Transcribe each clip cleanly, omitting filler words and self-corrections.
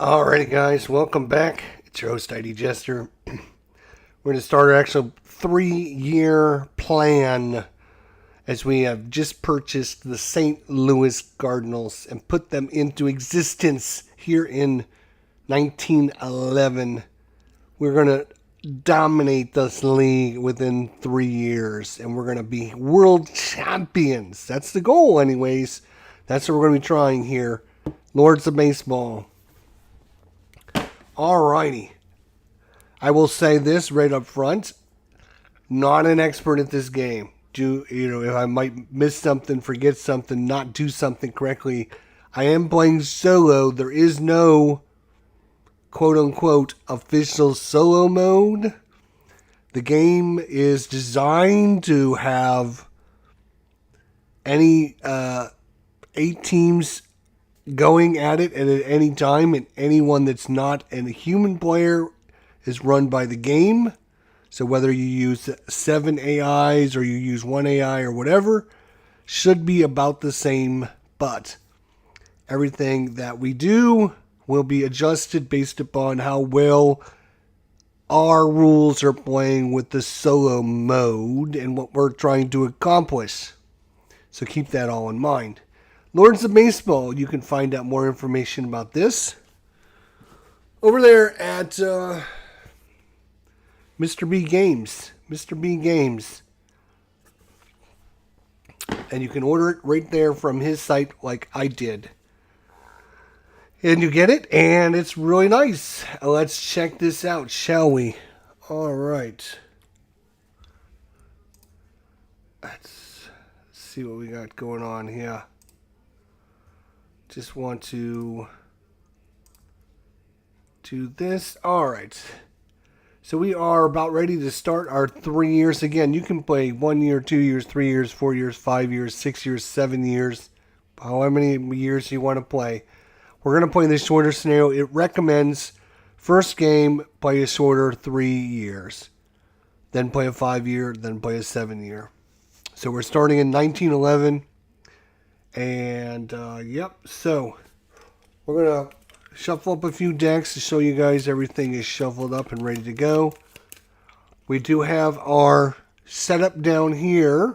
Alrighty, guys, welcome back. It's your host, ID Jester. We're going to start our actual 3-year plan as we have just purchased the St. Louis Cardinals and put them into existence here in 1911. We're going to dominate this league within 3 years, and we're going to be world champions. That's the goal, anyways. That's what we're going to be trying here. Lords of Baseball. Alrighty. I will say this right up front. Not an expert at this game. If I might miss something, forget something, not do something correctly, I am playing solo. There is no quote unquote official solo mode. The game is designed to have any 8 teams going at it and at any time, and anyone that's not a human player is run by the game. So whether you use 7 AIs or you use 1 AI or whatever, should be about the same, but everything that we do will be adjusted based upon how well our rules are playing with the solo mode and what we're trying to accomplish. So keep that all in mind. Lords of Baseball, you can find out more information about this over there at Mr. B Games. Mr. B Games. And you can order it right there from his site like I did. And you get it, and it's really nice. Let's check this out, shall we? All right. Let's see what we got going on here. Just want to do this. All right. So we are about ready to start our 3 years. Again, you can play 1 year, 2 years, 3 years, 4 years, 5 years, 6 years, 7 years. However many years you want to play. We're going to play the shorter scenario. It recommends first game, play a shorter 3 years. Then play a 5 year, then play a 7 year. So we're starting in 1911. And, yep, so we're going to shuffle up a few decks to show you guys everything is shuffled up and ready to go. We do have our setup down here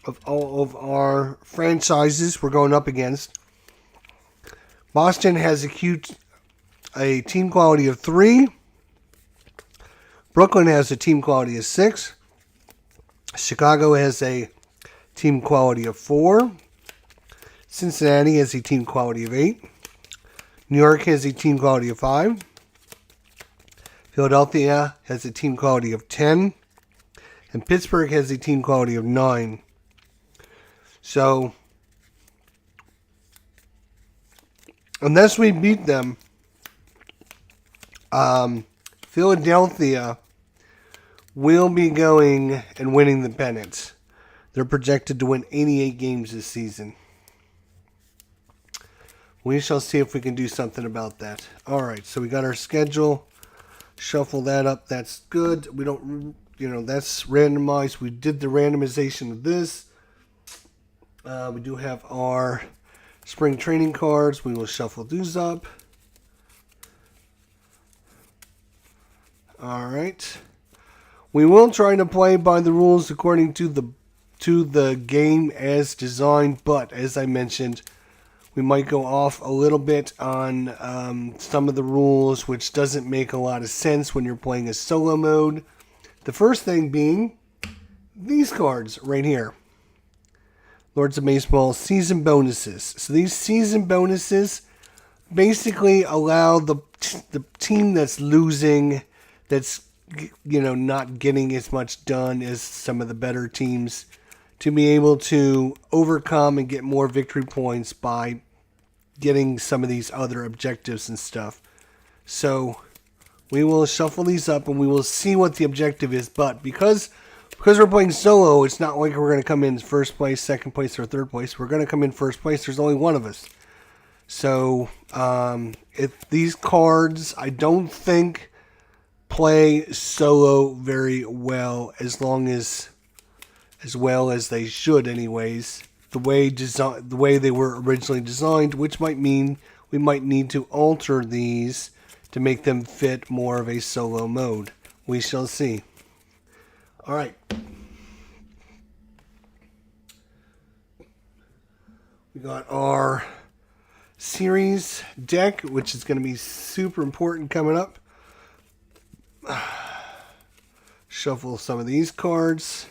of all of our franchises we're going up against. Boston has a team quality of 3. Brooklyn has a team quality of 6. Chicago has a team quality of 4. Cincinnati has a team quality of 8. New York has a team quality of 5. Philadelphia has a team quality of 10. And Pittsburgh has a team quality of 9. So, unless we beat them, Philadelphia will be going and winning the pennant. They're projected to win 88 games this season. We shall see if we can do something about that. All right, so we got our schedule. Shuffle that up. That's good. We don't, that's randomized. We did the randomization of this. We do have our spring training cards. We will shuffle these up. All right. We will try to play by the rules according to the game as designed, but as I mentioned, we might go off a little bit on some of the rules, which doesn't make a lot of sense when you're playing a solo mode. The first thing being these cards right here. Lords of Baseball season bonuses. So these season bonuses basically allow the team that's losing, that's not getting as much done as some of the better teams, to be able to overcome and get more victory points by getting some of these other objectives and stuff. So we will shuffle these up and we will see what the objective is. But because we're playing solo, it's not like we're going to come in first place, second place, or third place. We're going to come in first place. There's only one of us. So if these cards, I don't think, play solo very well, as well as they should anyways. The way they were originally designed, which might mean we might need to alter these to make them fit more of a solo mode. We shall see. All right. We got our series deck, which is going to be super important coming up. Shuffle some of these cards,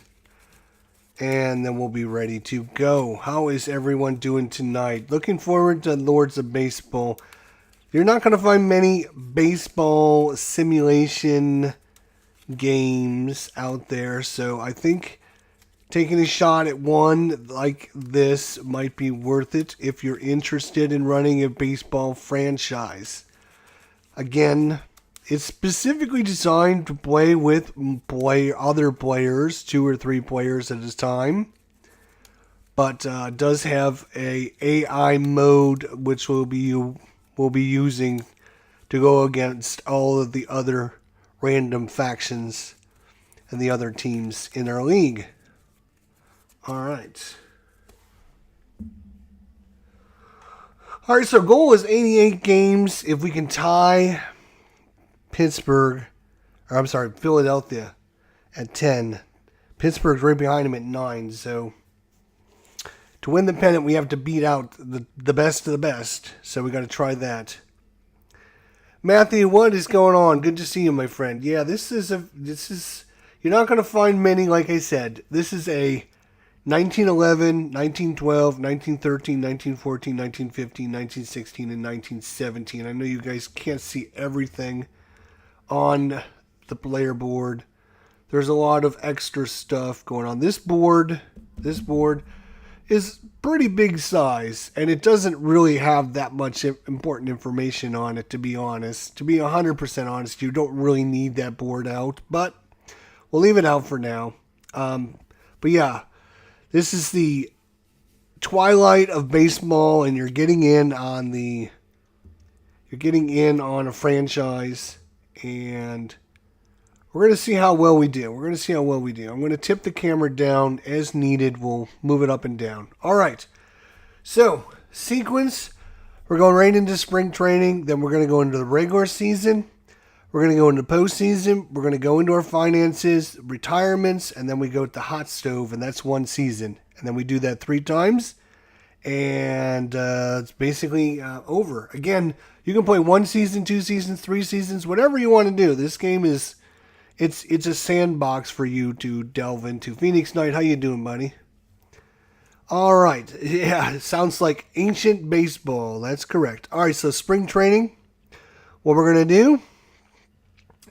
and then we'll be ready to go. How is everyone doing tonight? Looking forward to Lords of Baseball. You're not going to find many baseball simulation games out there, so I think taking a shot at one like this might be worth it if you're interested in running a baseball franchise. Again, it's specifically designed to play with other players, 2 or 3 players at a time, but does have a AI mode which we'll be using to go against all of the other random factions and the other teams in our league. All right. All right, so our goal is 88 games. If we can tie Philadelphia at 10. Pittsburgh's right behind him at 9. So to win the pennant, we have to beat out the best of the best. So we got to try that. Matthew, what is going on? Good to see you, my friend. Yeah, this is you're not going to find many, like I said. This is a 1911, 1912, 1913, 1914, 1915, 1916, and 1917. I know you guys can't see everything on the player board. There's a lot of extra stuff going on. This board is pretty big size, and it doesn't really have that much important information on it, to be honest. To be 100% honest, you don't really need that board out, but we'll leave it out for now. But yeah, this is the twilight of baseball, and you're getting in on a franchise, and we're going to see how well we do. I'm going to tip the camera down as needed. We'll move it up and down. All right. So, sequence. We're going right into spring training. Then we're going to go into the regular season. We're going to go into postseason. We're going to go into our finances, retirements, and then we go to the hot stove, and that's one season. And then we do that 3 times, and it's basically over. Again, you can play 1 season, 2 seasons, 3 seasons, whatever you want to do. This game is, it's a sandbox for you to delve into. Phoenix Knight, how you doing, buddy? All right. Yeah, it sounds like ancient baseball. That's correct. All right, so spring training. What we're going to do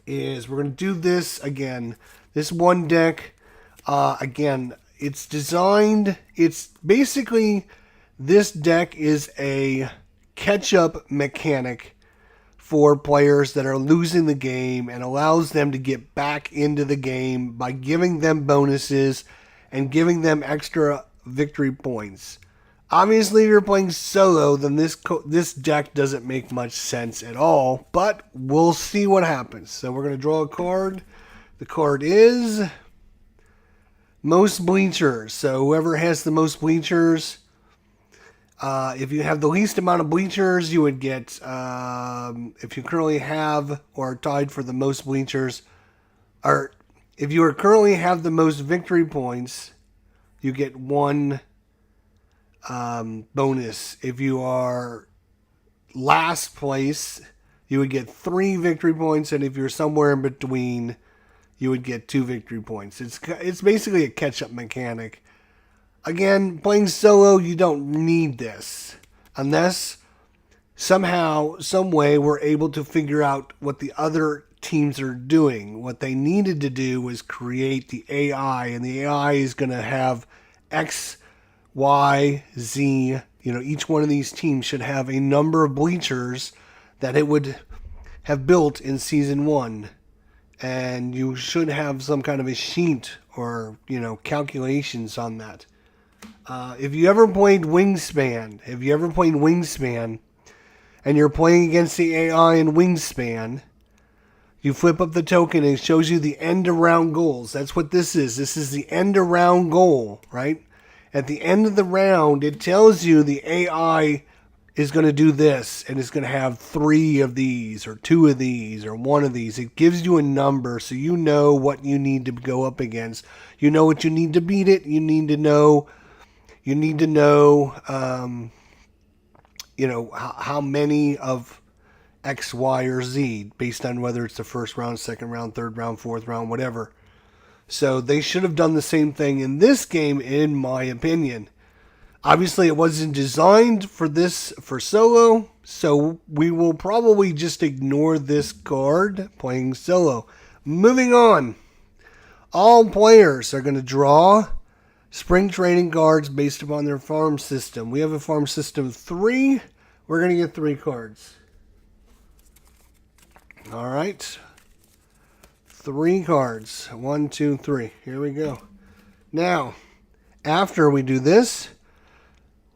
is we're going to do this again. This one deck, again, it's designed, it's basically, this deck is a catch-up mechanic for players that are losing the game and allows them to get back into the game by giving them bonuses and giving them extra victory points. Obviously, if you're playing solo, then this deck doesn't make much sense at all, but we'll see what happens. So we're going to draw a card. The card is most bleachers. So whoever has the most bleachers, if you have the least amount of bleachers, you would get, if you currently have or are tied for the most bleachers, or if you currently have the most victory points, you get 1 bonus. If you are last place, you would get 3 victory points, and if you're somewhere in between, you would get 2 victory points. It's basically a catch-up mechanic. Again, playing solo, you don't need this unless somehow, some way, we're able to figure out what the other teams are doing. What they needed to do was create the AI, and the AI is going to have X, Y, Z. Each one of these teams should have a number of bleachers that it would have built in season 1. And you should have some kind of a sheet or, calculations on that. If you ever played Wingspan, and you're playing against the AI in Wingspan, you flip up the token and it shows you the end of round goals. That's what this is. This is the end of round goal, right? At the end of the round, it tells you the AI is going to do this and it's going to have 3 of these or 2 of these or 1 of these. It gives you a number so you know what you need to go up against. You know what you need to beat it. You need to know how many of X, Y, or Z based on whether it's the first round, second round, third round, fourth round, whatever. So they should have done the same thing in this game, in my opinion. Obviously, it wasn't designed for solo, so we will probably just ignore this card playing solo. Moving on. All players are going to draw spring training cards based upon their farm system. We have a farm system 3. We're going to get 3 cards. All right. 3 cards. 1, 2, 3. Here we go. Now, after we do this,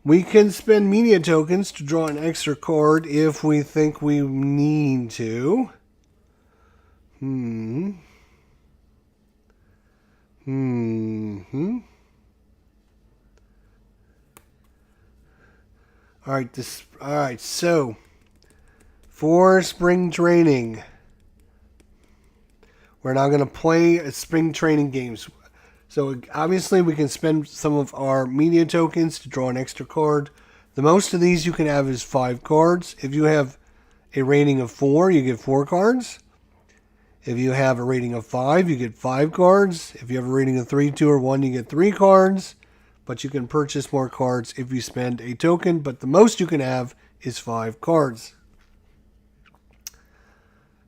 we can spend media tokens to draw an extra card if we think we need to. All right, so for spring training, we're now going to play spring training games. So obviously we can spend some of our media tokens to draw an extra card. The most of these you can have is 5 cards. If you have a rating of 4, you get 4 cards. If you have a rating of 5, you get 5 cards. If you have a rating of 3, 2, or 1, you get 3 cards. But you can purchase more cards if you spend a token. But the most you can have is 5 cards.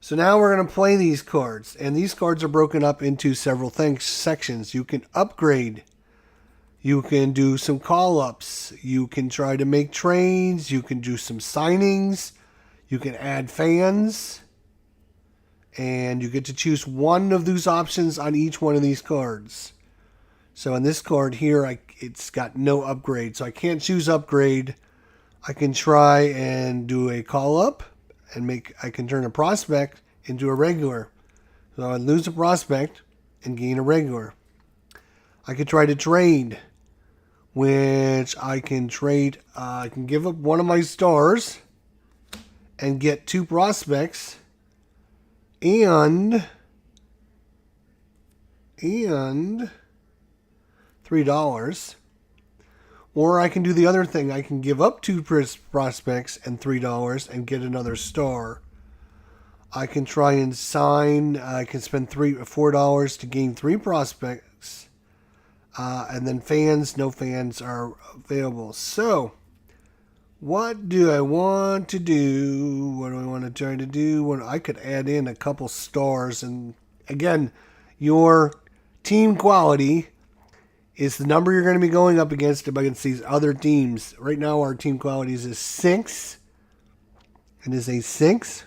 So now we're going to play these cards, and these cards are broken up into several sections. You can upgrade, you can do some call-ups, you can try to make trades, you can do some signings, you can add fans, and you get to choose one of those options on each one of these cards. So in this card here, it's got no upgrade, so I can't choose upgrade. I can try and do a call-up. I can turn a prospect into a regular. So I lose a prospect and gain a regular. I could try to trade, which I can trade. I can give up one of my stars and get 2 prospects and $3. Or I can do the other thing. I can give up 2 prospects and $3 and get another star. I can try and sign. I can spend $4 to gain 3 prospects. And then fans. No fans are available. So, what do I want to do? What do I want to try to do? I could add in a couple stars. And again, your team quality is the number you're going to be going up against these other teams. Right now, our team quality is a 6. It is a 6.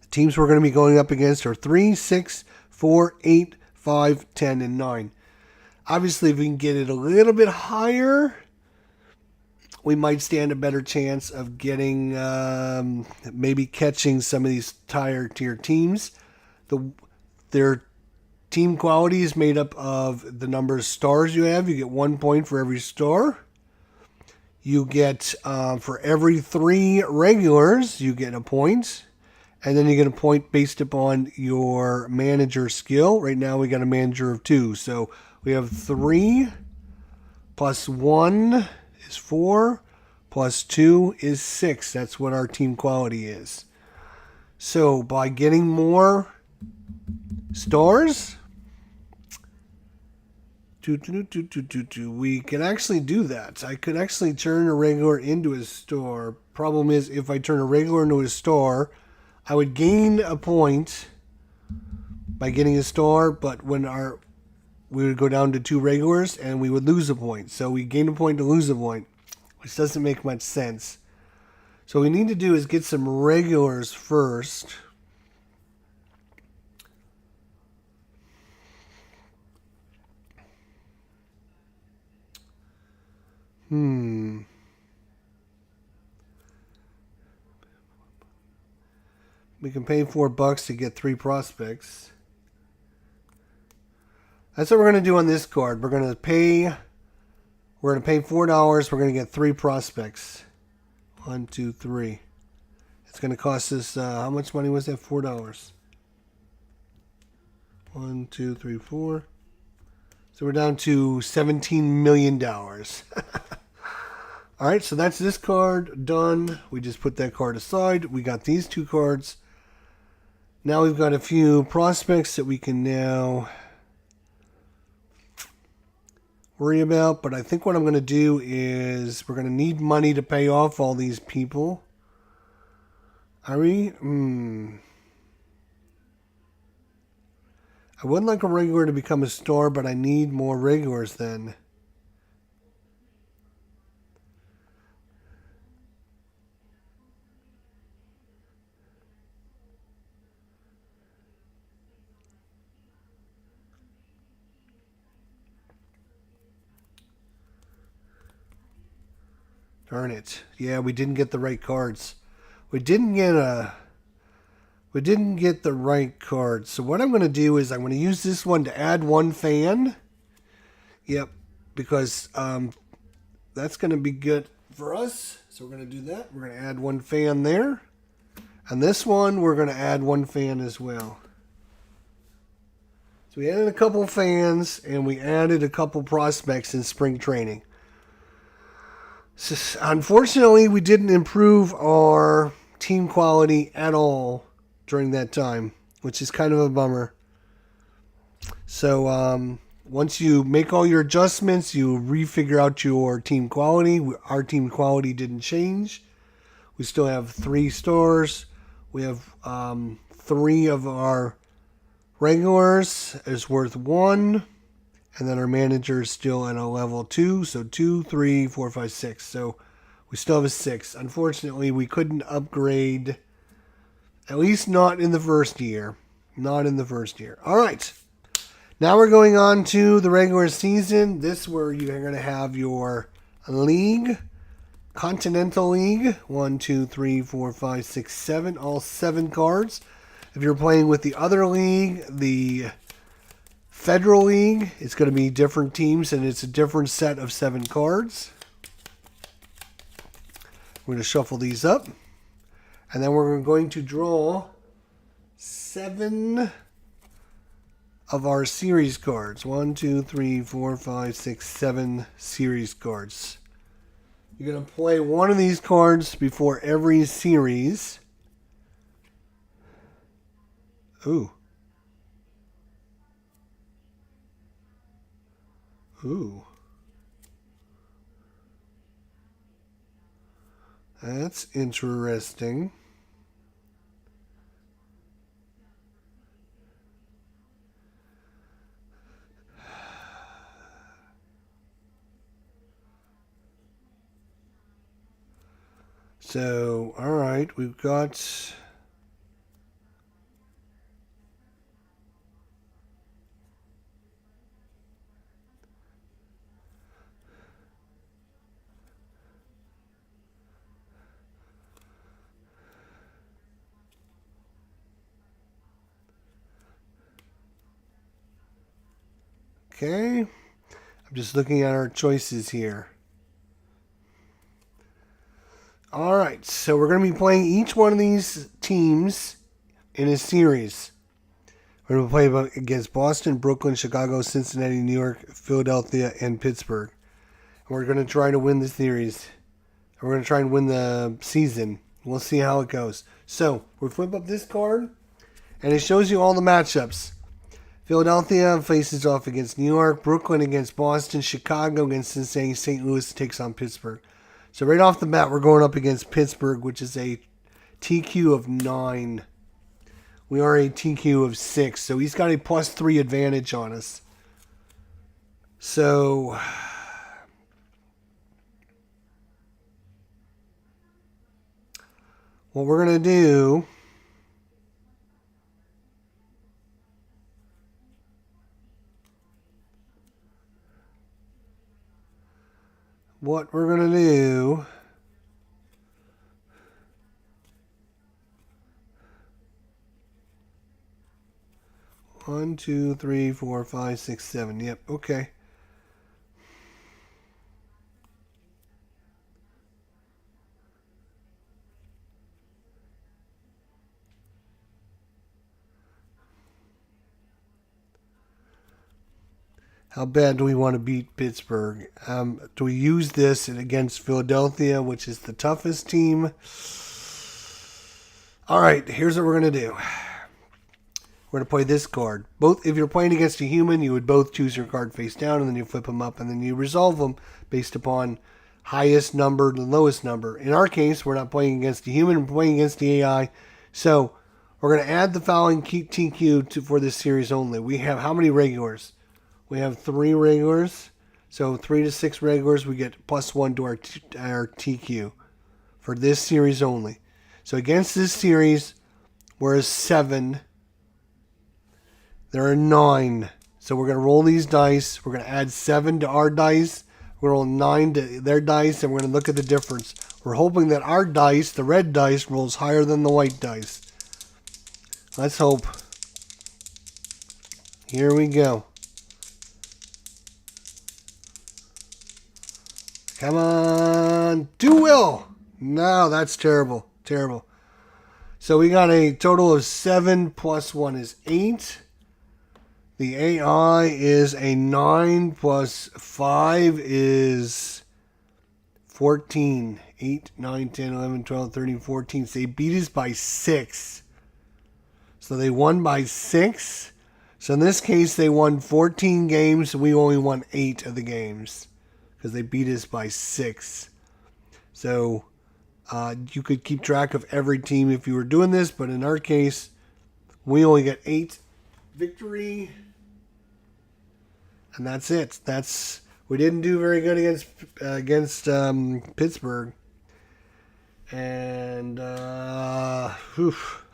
The teams we're going to be going up against are 3, 6, 4, 8, 5, 10, and 9. Obviously, if we can get it a little bit higher, we might stand a better chance of getting, maybe catching some of these higher tier teams. Their team quality is made up of the number of stars you have. You get 1 point for every star. You get, for every 3 regulars, you get a point. And then you get a point based upon your manager skill. Right now we got a manager of 2. So we have 3 plus 1 is 4 plus 2 is 6. That's what our team quality is. So by getting more stars, we can actually do that. I could actually turn a regular into a star. Problem is, if I turn a regular into a star, I would gain a point by getting a star, but we would go down to 2 regulars and we would lose a point. So we gain a point to lose a point, which doesn't make much sense. So what we need to do is get some regulars first. We can pay $4 to get 3 prospects. That's what we're going to do on this card. We're going to pay $4. We're going to get 3 prospects. 1, 2, 3. It's going to cost us, how much money was that? $4. 1, 2, 3, 4. So we're down to $17 million. All right, so that's this card done. We just put that card aside. We got these two cards. Now we've got a few prospects that we can now worry about. But I think what I'm going to do is we're going to need money to pay off all these people. Are we? I would like a regular to become a star, but I need more regulars then. Darn it. Yeah, we didn't get the right cards. We didn't get the right cards. So what I'm going to do is I'm going to use this one to add one fan. Yep, because that's going to be good for us. So we're going to do that. We're going to add one fan there. And this one, we're going to add one fan as well. So we added a couple fans, and we added a couple prospects in spring training. So, unfortunately, we didn't improve our team quality at all during that time, which is kind of a bummer. So once you make all your adjustments, you refigure out your team quality. Our team quality didn't change. We still have 3 stars. We have 3 of our regulars is worth 1. And then our manager is still at a level 2. So 2, 3, 4, 5, 6. So we still have a 6. Unfortunately, we couldn't upgrade, at least not in the first year. Not in the first year. All right. Now we're going on to the regular season. This is where you're going to have your league, Continental League. 1, 2, 3, 4, 5, 6, 7. All 7 cards. If you're playing with the other league, the Federal League, it's going to be different teams, and it's a different set of 7 cards. We're going to shuffle these up. And then we're going to draw 7 of our series cards. 1, 2, 3, 4, 5, 6, 7 series cards. You're going to play one of these cards before every series. Ooh. Ooh. That's interesting. So, all right, we've got... Okay, I'm just looking at our choices here. All right, so we're going to be playing each one of these teams in a series. We're going to play against Boston, Brooklyn, Chicago, Cincinnati, New York, Philadelphia, and Pittsburgh. And we're going to try to win the series. We're going to try and win the season. We'll see how it goes. So, we flip up this card, and it shows you all the matchups. Philadelphia faces off against New York, Brooklyn against Boston, Chicago against Cincinnati, St. Louis takes on Pittsburgh. So right off the bat, we're going up against Pittsburgh, which is a TQ of 9. We are a TQ of 6, so he's got a +3 advantage on us. So what we're going to do... What we're going to do... One, 2, 3, 4, 5, 6, 7. Yep, okay. How bad do we want to beat Pittsburgh? Do we use this against Philadelphia, which is the toughest team? All right, here's what we're going to do. We're going to play this card. Both, if you're playing against a human, you would both choose your card face down, and then you flip them up, and then you resolve them based upon highest number to lowest number. In our case, we're not playing against a human, we're playing against the AI. So we're going to add the following TQ for this series only. We have how many regulars? We have 3 regulars. So 3 to 6 regulars, we get +1 to our TQ for this series only. So against this series, we're a 7. There are 9. So we're going to roll these dice. We're going to add 7 to our dice. We're going to roll 9 to their dice, and we're going to look at the difference. We're hoping that our dice, the red dice, rolls higher than the white dice. Let's hope. Here we go. Come on. Do well. No, that's terrible. Terrible. So we got a total of 7 plus 1 is 8. The AI is a 9 plus 5 is 14. 8, 9, 10, 11, 12, 13, 14. So they beat us by 6. So they won by 6. So in this case, they won 14 games. We only won 8 of the games because they beat us by 6. So you could keep track of every team if you were doing this. But in our case, we only get 8 victory. And that's it. We didn't do very good against Pittsburgh. And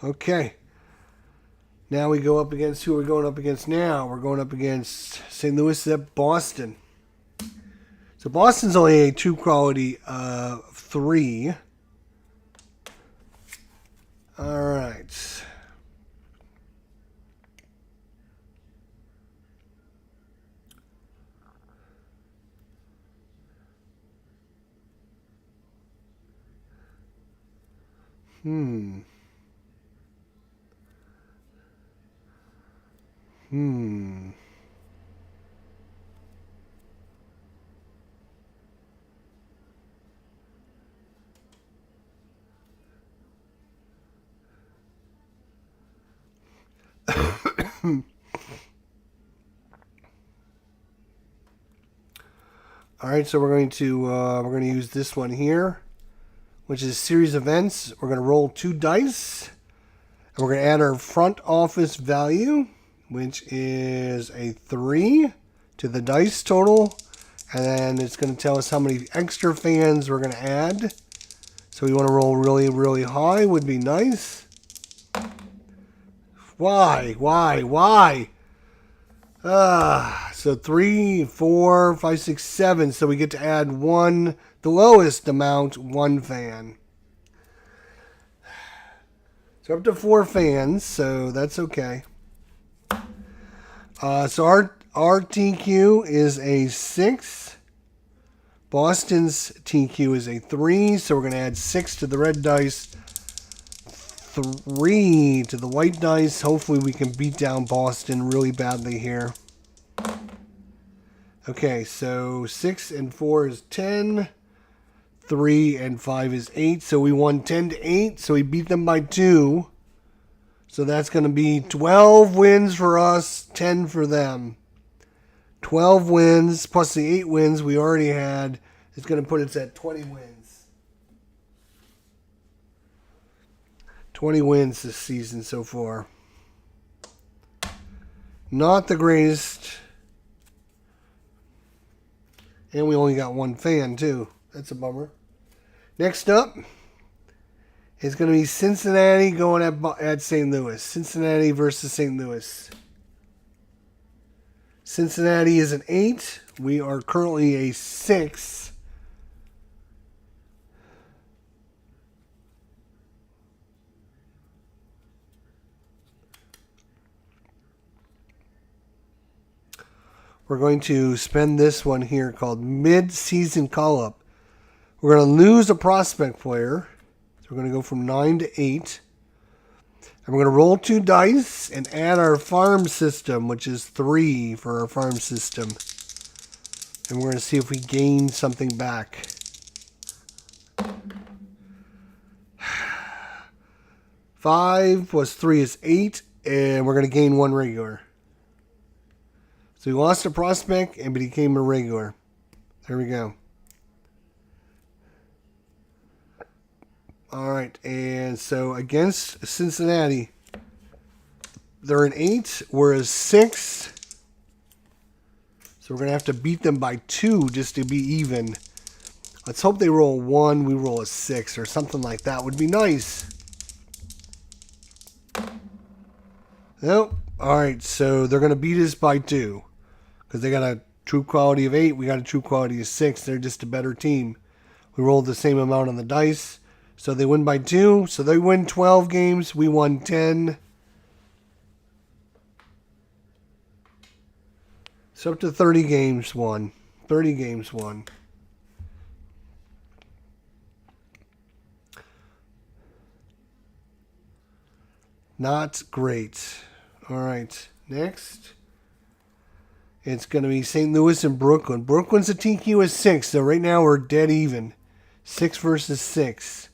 okay. Now we go up against who we're going up against now. We're going up against St. Louis at Boston. So Boston's only a 2 quality 3. All right. All right, so we're going to use this one here, which is series events. We're going to roll 2 dice, and we're going to add our front office value, which is a 3 to the dice total, and then it's going to tell us how many extra fans we're going to add. So we want to roll really, really high would be nice. Why? So 3, 4, 5, 6, 7. So we get to add 1, the lowest amount, 1 fan. So up to 4 fans, so that's okay. So our TQ is a 6. Boston's TQ is a 3. So we're going to add 6 to the red dice, 3 to the white dice. Hopefully we can beat down Boston really badly here. Okay, so 6 and 4 is 10. 3 and 5 is 8. So we won 10 to 8. So we beat them by 2. So that's going to be 12 wins for us, 10 for them. 12 wins plus the 8 wins we already had is going to put us at 20 wins. 20 wins this season so far. Not the greatest. And we only got 1 fan, too. That's a bummer. Next up is going to be Cincinnati going at St. Louis. Cincinnati versus St. Louis. Cincinnati is an 8. We are currently a 6. We're going to spend this one here called mid-season call-up. We're going to lose a prospect player. So we're going to go from 9 to 8. And we're going to roll 2 dice and add our farm system, which is 3 for our farm system. And we're going to see if we gain something back. 5 plus 3 is 8, and we're going to gain 1 regular. So we lost a prospect and became a regular. There we go. All right, and so against Cincinnati, they're an 8, we're a 6. So we're going to have to beat them by 2 just to be even. Let's hope they roll 1, we roll a 6, or something like that would be nice. Nope. All right, so they're going to beat us by 2. Because they got a true quality of 8, we got a true quality of 6. They're just a better team. We rolled the same amount on the dice. So they win by 2. So they win 12 games. We won 10. So up to 30 games won. 30 games won. Not great. All right. Next. It's going to be St. Louis and Brooklyn. Brooklyn's a TQ of 6. So right now we're dead even. 6 versus 6.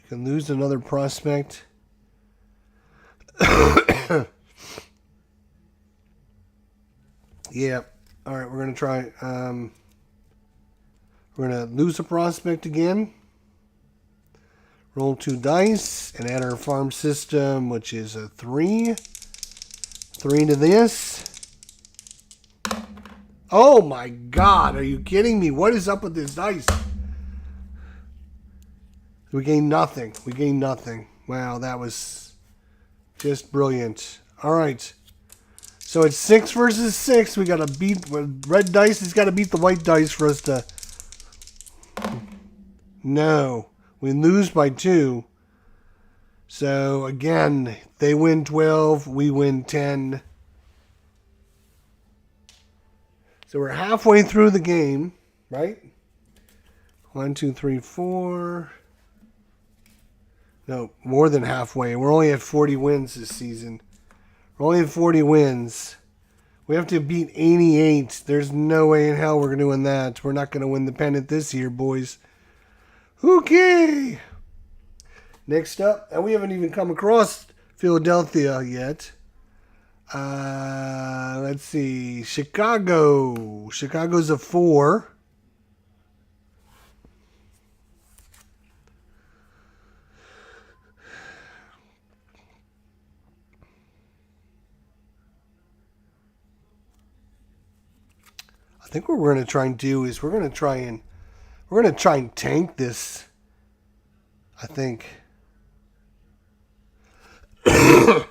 Can lose another prospect. Yeah. All right, we're going to try. We're going to lose a prospect again. Roll 2 dice and add our farm system, which is a 3. 3 to this. Oh my God, are you kidding me? What is up with this dice? We gained nothing. We gained nothing. Wow, that was just brilliant. All right. So it's 6 versus 6. We got to beat... Red dice has got to beat the white dice for us to... No. We lose by 2. So, again, they win 12. We win 10. So we're halfway through the game, right? 1, 2, 3, 4... No, more than halfway. We're only at 40 wins this season. We're only at 40 wins. We have to beat 88. There's no way in hell we're doing that. We're not going to win the pennant this year, boys. Okay. Next up, and we haven't even come across Philadelphia yet. Let's see. Chicago. Chicago's a 4. I think what we're going to try and do is we're going to try and tank this. I think. I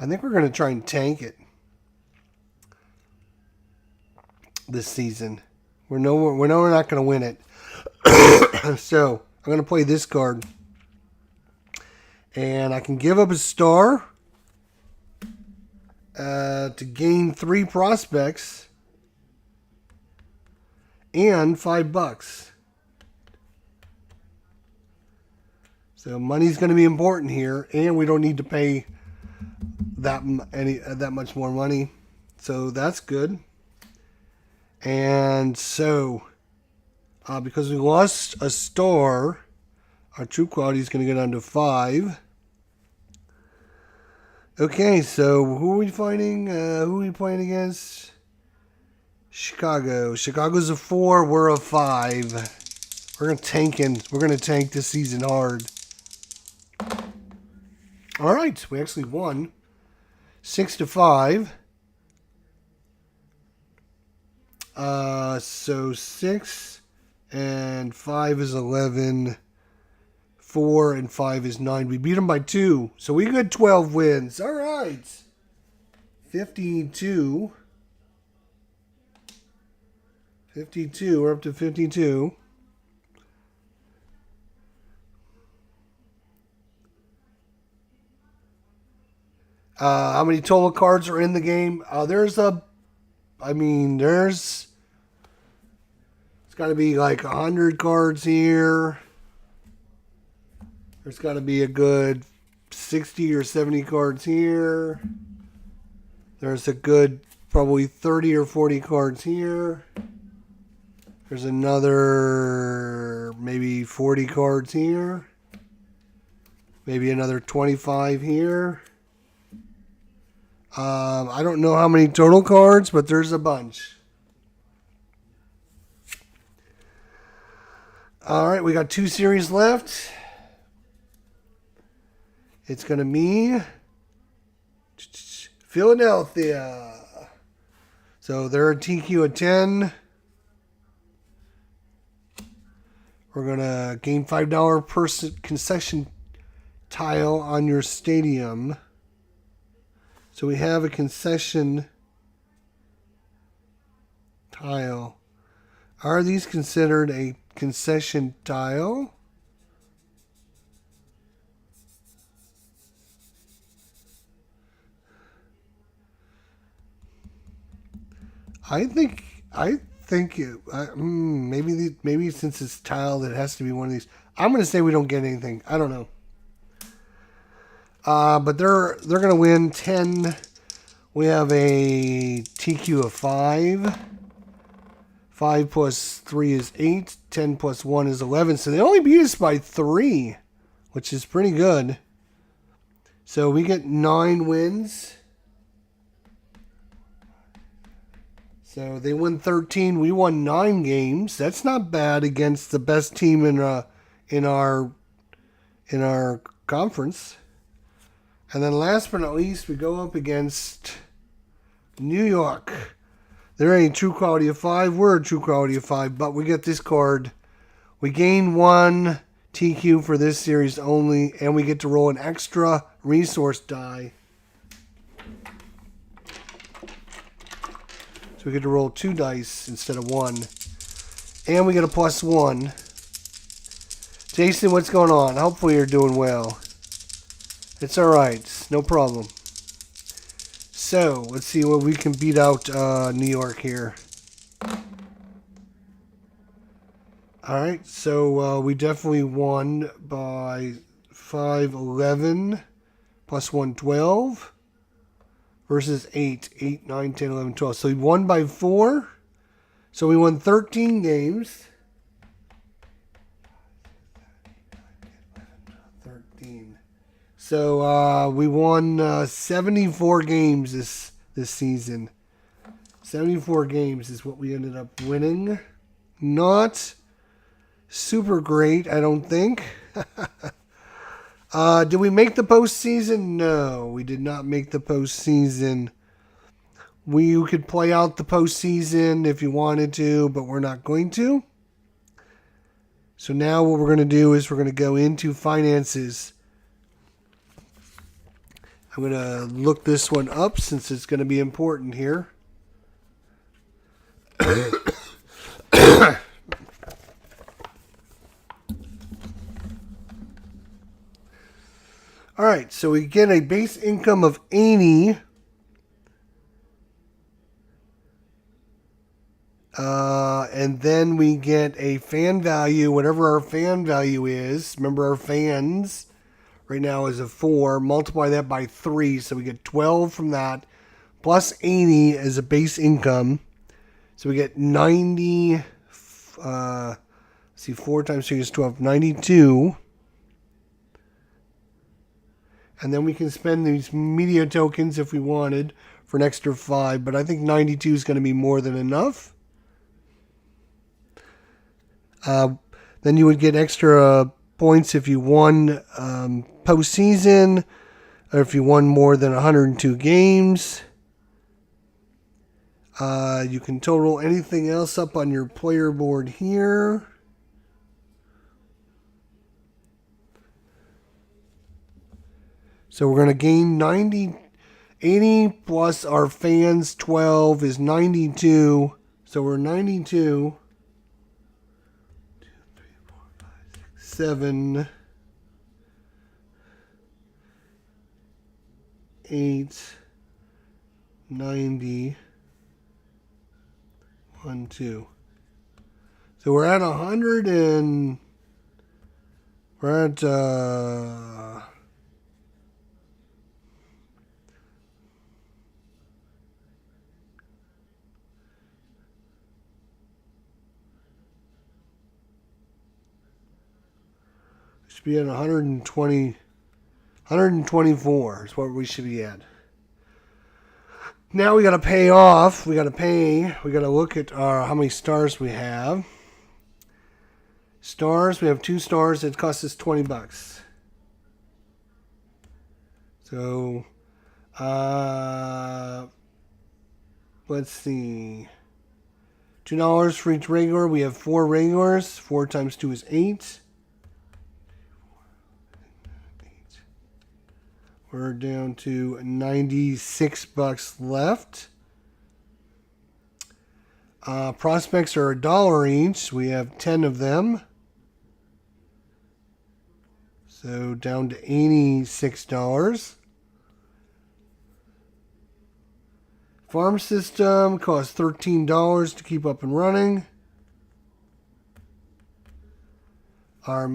think we're going to try and tank it this season. We're not going to win it. So I'm going to play this card, and I can give up a star to gain 3 prospects. And $5. So money's going to be important here, and we don't need to pay that much more money. So that's good. And so, because we lost a star, our true quality is going to get down to 5. Okay, so who are we fighting? Who are we playing against? Chicago. Chicago's a 4. We're a 5. We're going to tank this season hard. All right, we actually won 6-5. So 6 and 5 is 11. 4, and 5 is 9. We beat them by 2. So we got 12 wins. All right. 52. 52. We're up to 52. How many total cards are in the game? There's it's got to be like 100 cards here. There's got to be a good 60 or 70 cards here. There's a good probably 30 or 40 cards here. There's another maybe 40 cards here. Maybe another 25 here. I don't know how many total cards, but there's a bunch. All right, we got 2 series left. It's going to be Philadelphia. So they're a TQ of 10. We're going to gain $5 per concession tile on your stadium. So we have a concession tile. Are these considered a concession tile? I think maybe since it's tiled, it has to be one of these. I'm going to say we don't get anything. I don't know. But they're going to win 10. We have a TQ of 5. 5 plus 3 is 8. 10 plus 1 is 11. So they only beat us by 3, which is pretty good. So we get 9 wins. So they won 13. We won 9 games. That's not bad against the best team in our conference. And then last but not least, we go up against New York. They're a true quality of 5. We're a true quality of 5, but we get this card. We gain 1 TQ for this series only, and we get to roll an extra resource die. So we get to roll 2 dice instead of 1. And we get a +1. Jason, what's going on? Hopefully you're doing well. It's alright. No problem. So, let's see what we can beat out New York here. Alright, so we definitely won by 5, 11, plus 1, 12, versus 8, 8, 9, 10, 11, 12. So we won by 4. So we won 13 games. 13. So we won 74 games this season. 74 games is what we ended up winning. Not super great, I don't think. Did we make the postseason? No, we did not make the postseason. You could play out the postseason if you wanted to, but we're not going to. So now what we're going to do is we're going to go into finances. I'm going to look this one up since it's going to be important here. All right, so we get a base income of 80. And then we get a fan value, whatever our fan value is. Remember, our fans right now is a 4. Multiply that by 3, so we get 12 from that. Plus 80 as a base income. So we get 90. See, 4 times 3 is 12. 92. And then we can spend these media tokens if we wanted for an extra 5. But I think 92 is going to be more than enough. Then you would get extra points if you won postseason, or if you won more than 102 games. You can total anything else up on your player board here. So we're going to gain 80 plus our fans 12 is 92. So we're 92. 2, 3, 4, 5, 6, 7, 8, 90, 1, 2. So we're at 100 and we're at should be at 124 is what we should be at. Now we got to pay off. We got to look at how many stars we have. Stars, we have 2 stars. It costs us $20. So, let's see. $2 for each regular. We have 4 regulars. 4 times 2 is 8. We're down to $96 left. Prospects are $1 each. We have 10 of them. So down to $86. Farm system costs $13 to keep up and running. Our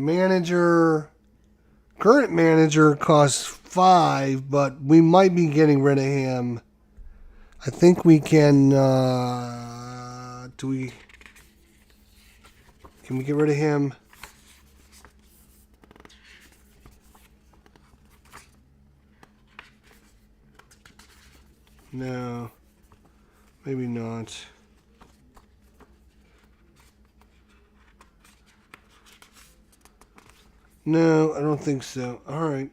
current manager costs $5, but we might be getting rid of him. I think we can. Can we get rid of him? No, maybe not. No, I don't think so. All right.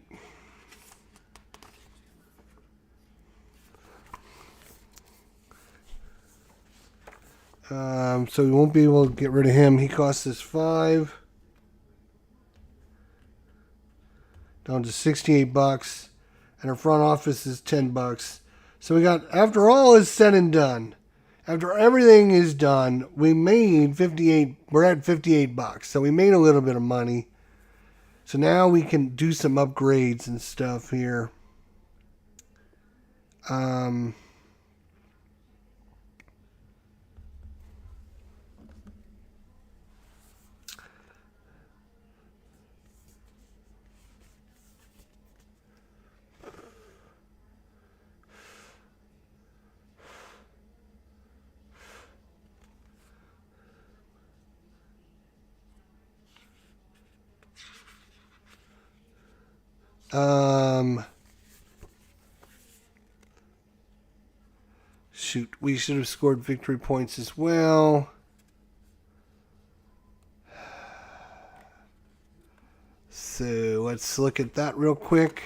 So we won't be able to get rid of him. He costs us $5. Down to $68. And our front office is $10. So we got, after all is said and done, after everything is done, we made we're at $58. So we made a little bit of money. So now we can do some upgrades and stuff here. Shoot, we should have scored victory points as well. So let's look at that real quick.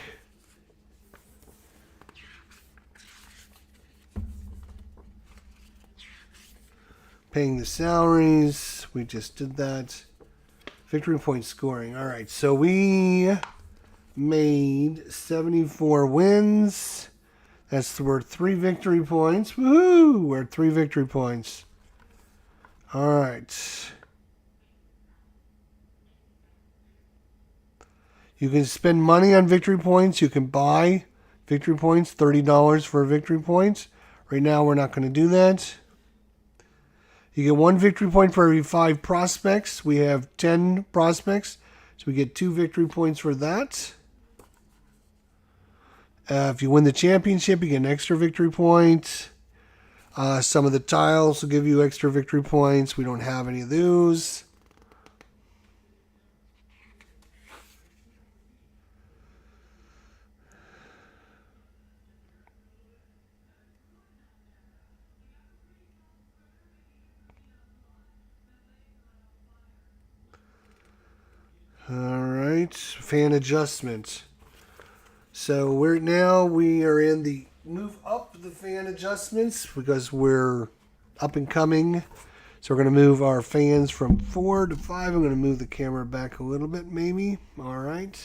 Paying the salaries, we just did that. Victory point scoring. All right, so we made 74 wins. That's worth 3 victory points. Woohoo! We're at 3 victory points. All right. You can spend money on victory points. You can buy victory points, $30 for a victory point. Right now, we're not going to do that. You get 1 victory point for every 5 prospects. We have 10 prospects, so we get 2 victory points for that. If you win the championship, you get an extra victory point. Some of the tiles will give you extra victory points. We don't have any of those. All right, fan adjustment. So we are in the move up the fan adjustments because we're up and coming. So we're going to move our fans from 4 to 5. I'm going to move the camera back a little bit maybe. All right.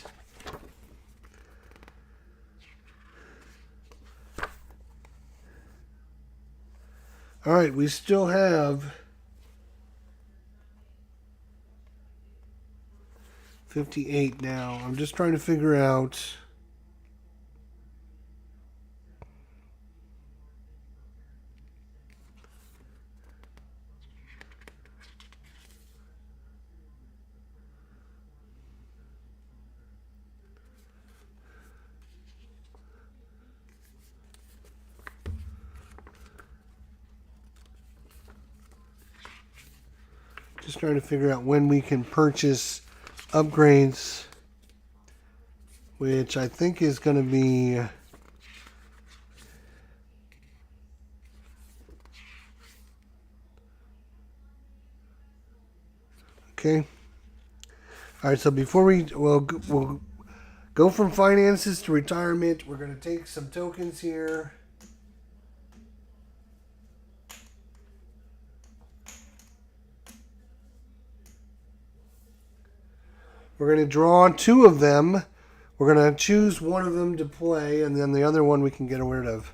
All right, we still have 58 now. I'm just trying to figure out. Just trying to figure out when we can purchase upgrades, which I think is going to be okay. All right, so before we'll go from finances to retirement, we're going to take some tokens here. We're going to draw 2 of them. We're going to choose one of them to play, and then the other one we can get rid of.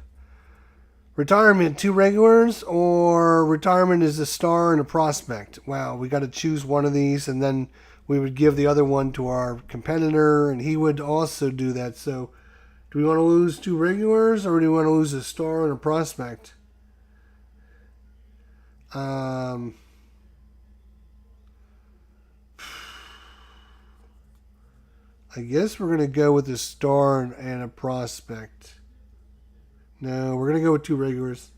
Retirement, 2 regulars, or retirement is a star and a prospect. Wow, we got to choose one of these, and then we would give the other one to our competitor, and he would also do that. So, do we want to lose 2 regulars, or do we want to lose a star and a prospect? I guess we're going to go with a star and a prospect. No, we're going to go with 2 regulars.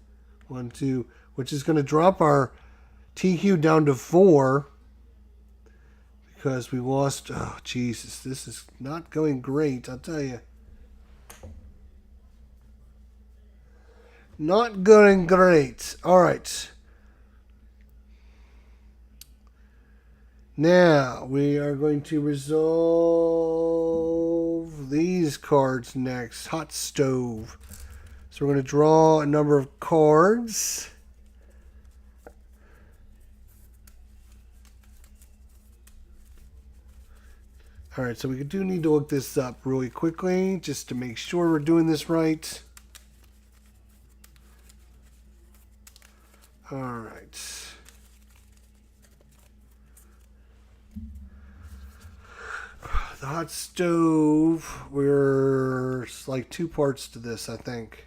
1, 2, which is going to drop our TQ down to 4 because we lost. Oh, Jesus. This is not going great, I'll tell you. Not going great. All right. Now, we are going to resolve these cards next. Hot stove. So we're going to draw a number of cards. All right, so we do need to look this up really quickly just to make sure we're doing this right. All right. The hot stove, it's like 2 parts to this, I think.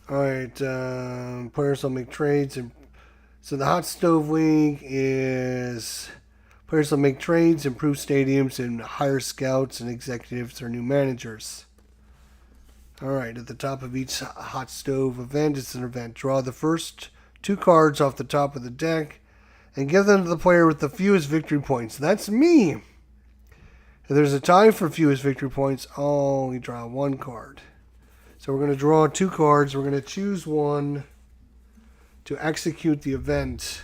All right, players will make trades. So the hot stove league is players will make trades, improve stadiums, and hire scouts and executives or new managers. All right, at the top of each hot stove event, it's an event. Draw the first 2 cards off the top of the deck and give them to the player with the fewest victory points. That's me. If there's a tie for fewest victory points, I'll only draw 1 card. So we're going to draw 2 cards. We're going to choose one to execute the event.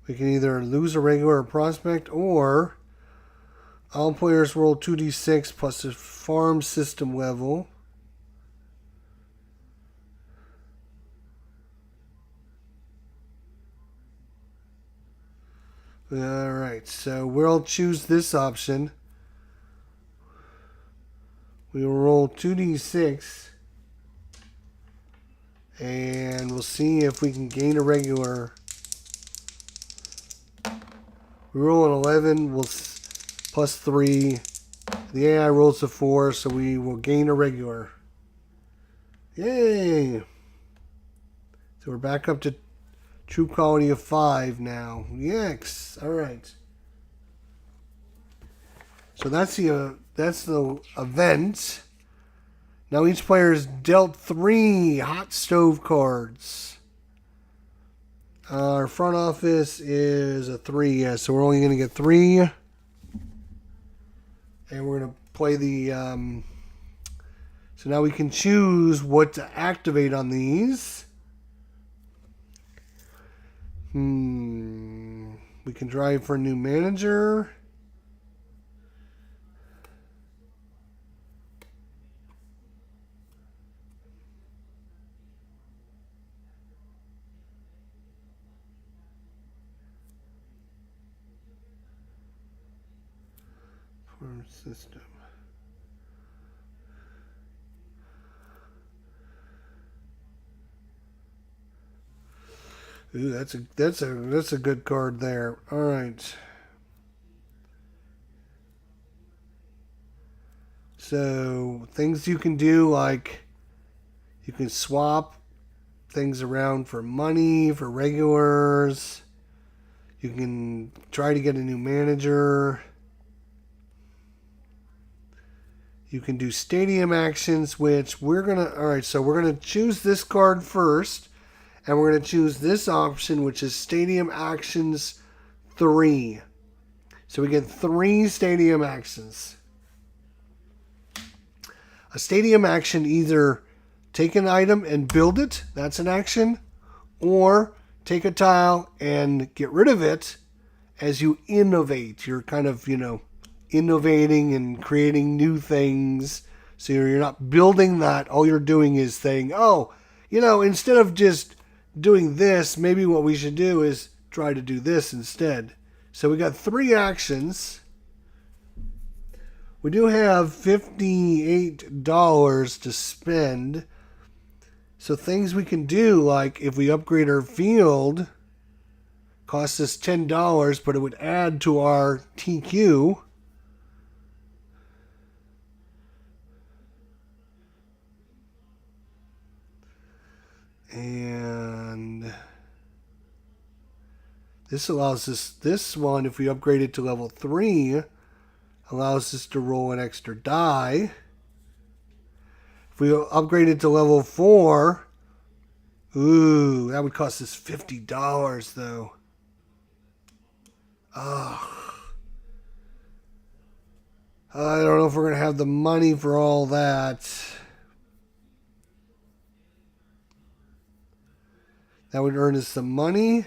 We can either lose a regular or prospect, or all players roll 2d6 plus a farm system level. Alright, so we'll choose this option. We will roll 2d6. And we'll see if we can gain a regular. We roll an 11, we'll plus 3. The AI rolls a 4, so we will gain a regular. Yay! So we're back up to true quality of 5 now. Yes. All right. So that's the event. Now each player is dealt 3 hot stove cards. Our front office is a 3, yeah, so we're only going to get 3. And we're going to play the... so now we can choose what to activate on these. We can drive for a new manager. Farm system. Ooh, that's a good card there. All right. So things you can do, like you can swap things around for money, for regulars. You can try to get a new manager. You can do stadium actions, which we're gonna. All right, so we're gonna choose this card first, and we're gonna choose this option, which is Stadium Actions 3. So we get 3 stadium actions. A stadium action, either take an item and build it, that's an action, or take a tile and get rid of it as you innovate. You're kind of, innovating and creating new things. So you're not building that. All you're doing is saying, instead of just doing this, maybe what we should do is try to do this instead. So we got 3 actions. We do have $58 to spend. So things we can do, like if we upgrade our field, costs us $10, but it would add to our TQ. And this allows us, this one, if we upgrade it to level 3, allows us to roll an extra die. If we upgrade it to level 4, ooh, that would cost us $50 though. I don't know if we're going to have the money for all that. That would earn us some money.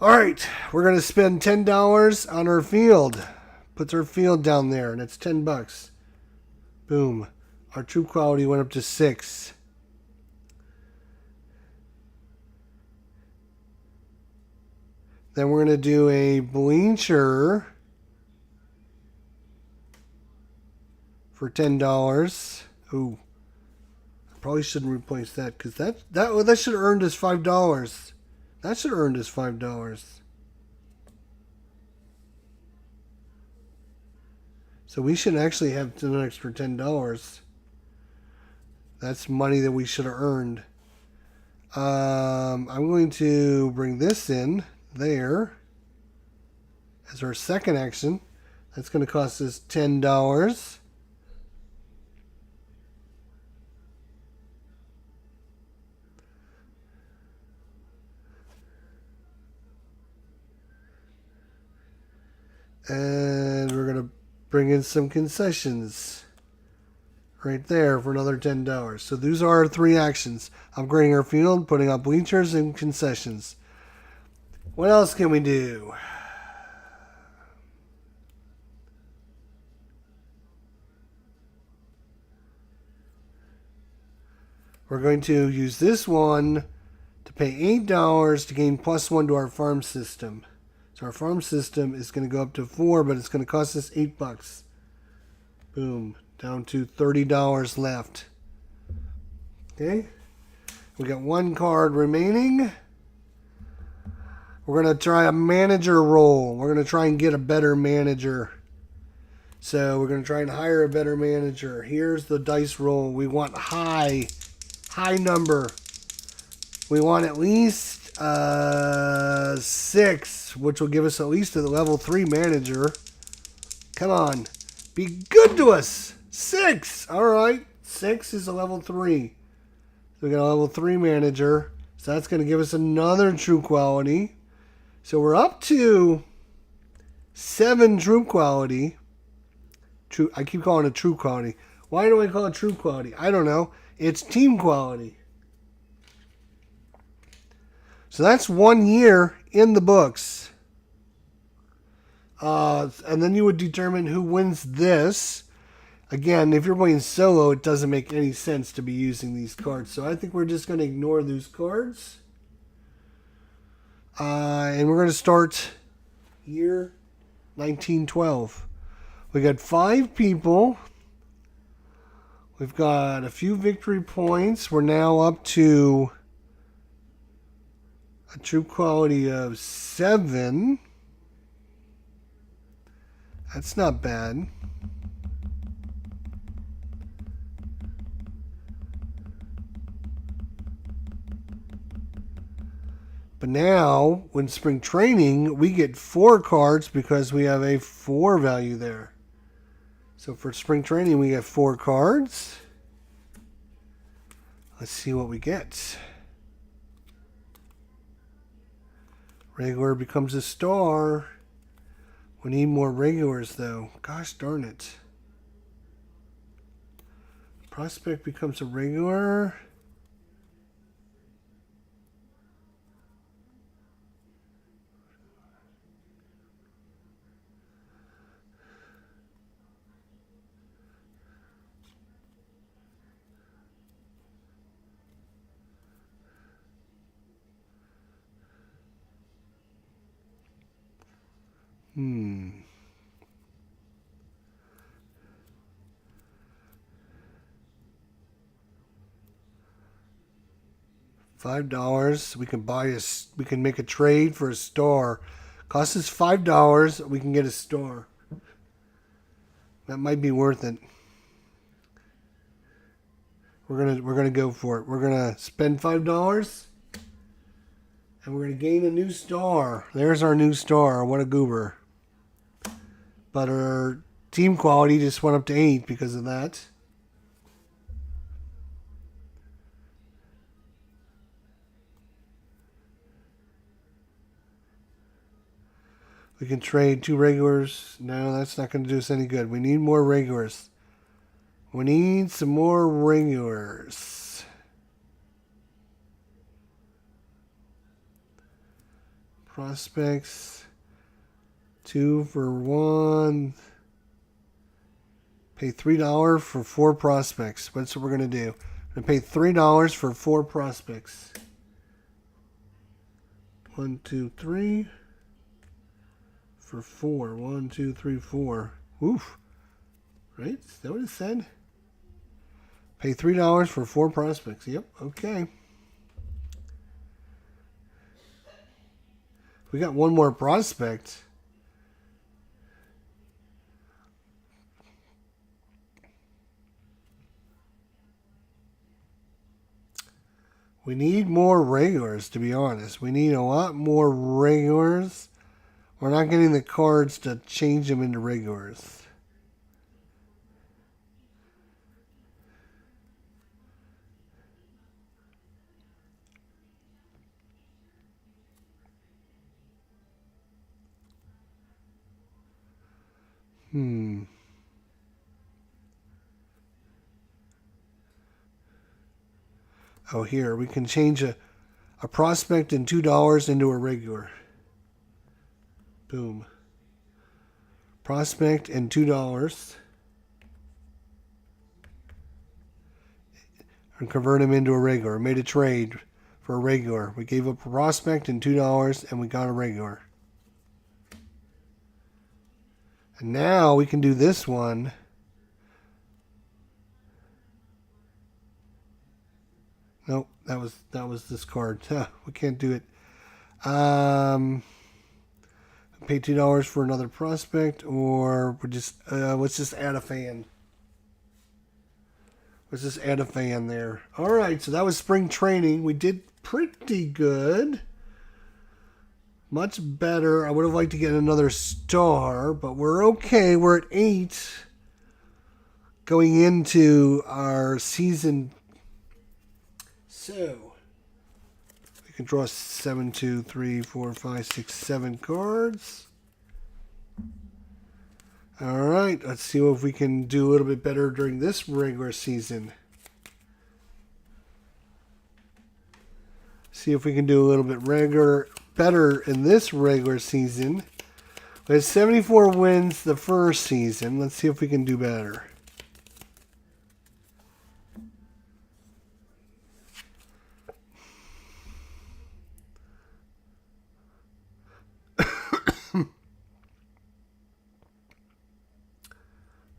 All right, we're going to spend $10 on our field. Puts our field down there, and it's $10. Boom. Our troop quality went up to 6. Then we're going to do a bleacher for $10. Ooh. I probably shouldn't replace that, because that should have earned us $5. That should have earned us $5. So we should actually have an extra $10. That's money that we should have earned. I'm going to bring this in there as our second action. That's going to cost us $10. And we're going to bring in some concessions right there for another $10. So these are our 3 actions. Upgrading our field, putting up bleachers, and concessions. What else can we do? We're going to use this one to pay $8 to gain +1 to our farm system. So our farm system is going to go up to 4, but it's going to cost us $8. Boom. Down to $30 left. Okay. We got 1 card remaining. We're going to try a manager roll. We're going to try and get a better manager. So we're going to try and hire a better manager. Here's the dice roll. We want high number. We want at least 6, which will give us at least a level 3 manager. Come on. Be good to us. 6. All right. 6 is a level 3. So we got a level 3 manager. So that's going to give us another true quality. So we're up to 7 true quality. I keep calling it true quality. Why do I call it true quality? I don't know. It's team quality. So that's 1 year in the books. And then you would determine who wins this. Again, if you're playing solo, it doesn't make any sense to be using these cards. So I think we're just going to ignore those cards. And we're going to start year 1912. We got 5 people. We've got a few victory points. We're now up to a true quality of 7. That's not bad. But now, when spring training, we get 4 cards because we have a 4 value there. So for spring training, we get 4 cards. Let's see what we get. Regular becomes a star. We need more regulars, though. Gosh darn it. Prospect becomes a regular. $5. We can make a trade for a star. Costs us $5. We can get a star. That might be worth it. We're gonna go for it. We're gonna spend $5, and we're gonna gain a new star. There's our new star. What a goober! But our team quality just went up to 8 because of that. We can trade 2 regulars. No, that's not going to do us any good. We need more regulars. We need some more regulars. Prospects. 2 for 1. Pay $3 for 4 prospects. That's what we're going to do. We're going to pay $3 for 4 prospects. 1, 2, 3. For 4. 1, 2, 3, 4. Oof. Right? Is that what it said? Pay $3 for 4 prospects. Yep. Okay. We got one more prospect. We need more regulars, to be honest. We need a lot more regulars. We're not getting the cards to change them into regulars. Oh, here. We can change a prospect and $2 into a regular. Boom. Prospect and $2. And convert him into a regular. Made a trade for a regular. We gave up a prospect and $2 and we got a regular. And now we can do this one. Nope, that was this card. We can't do it. Pay $2 for another prospect, or we just let's just add a fan. Let's just add a fan there. All right, so that was spring training. We did pretty good. Much better. I would have liked to get another star, but we're okay. We're at 8 going into our season. So we can draw 7, 2, 3, 4, 5, 6, 7 cards. All right, let's see if we can do a little bit better during this regular season. See if we can do a little bit better in this regular season. We had 74 wins the first season. Let's see if we can do better.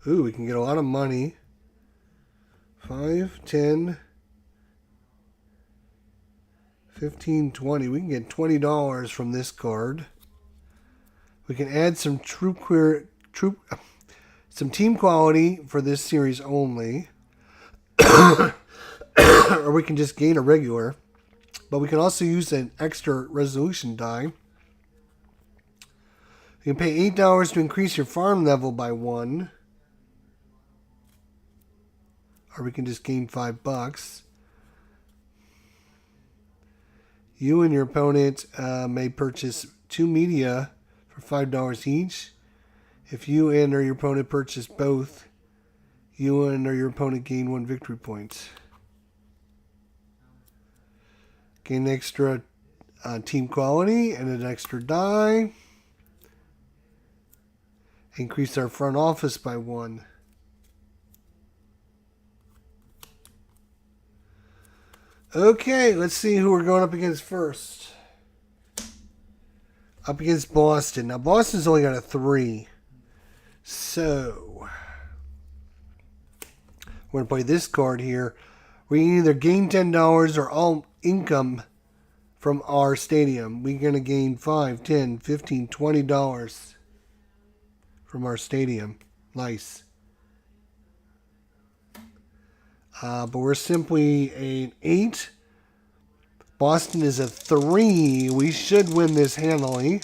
Ooh, we can get a lot of money. 5, 10, 15, 20. We can get $20 from this card. We can add some some team quality for this series only. Or we can just gain a regular. But we can also use an extra resolution die. You can pay $8 to increase your farm level by 1. Or we can just gain $5. You and your opponent may purchase 2 media for $5 each. If you and or your opponent purchase both, you and or your opponent gain 1 victory point. Gain extra team quality and an extra die. Increase our front office by 1. Okay, let's see who we're going up against first. Up against Boston. Now, Boston's only got a 3. So, we're going to play this card here. We can either gain $10 or all income from our stadium. We're going to gain $5, $10, $15, $20 from our stadium. Nice. But we're simply an 8. Boston is a 3. We should win this handily.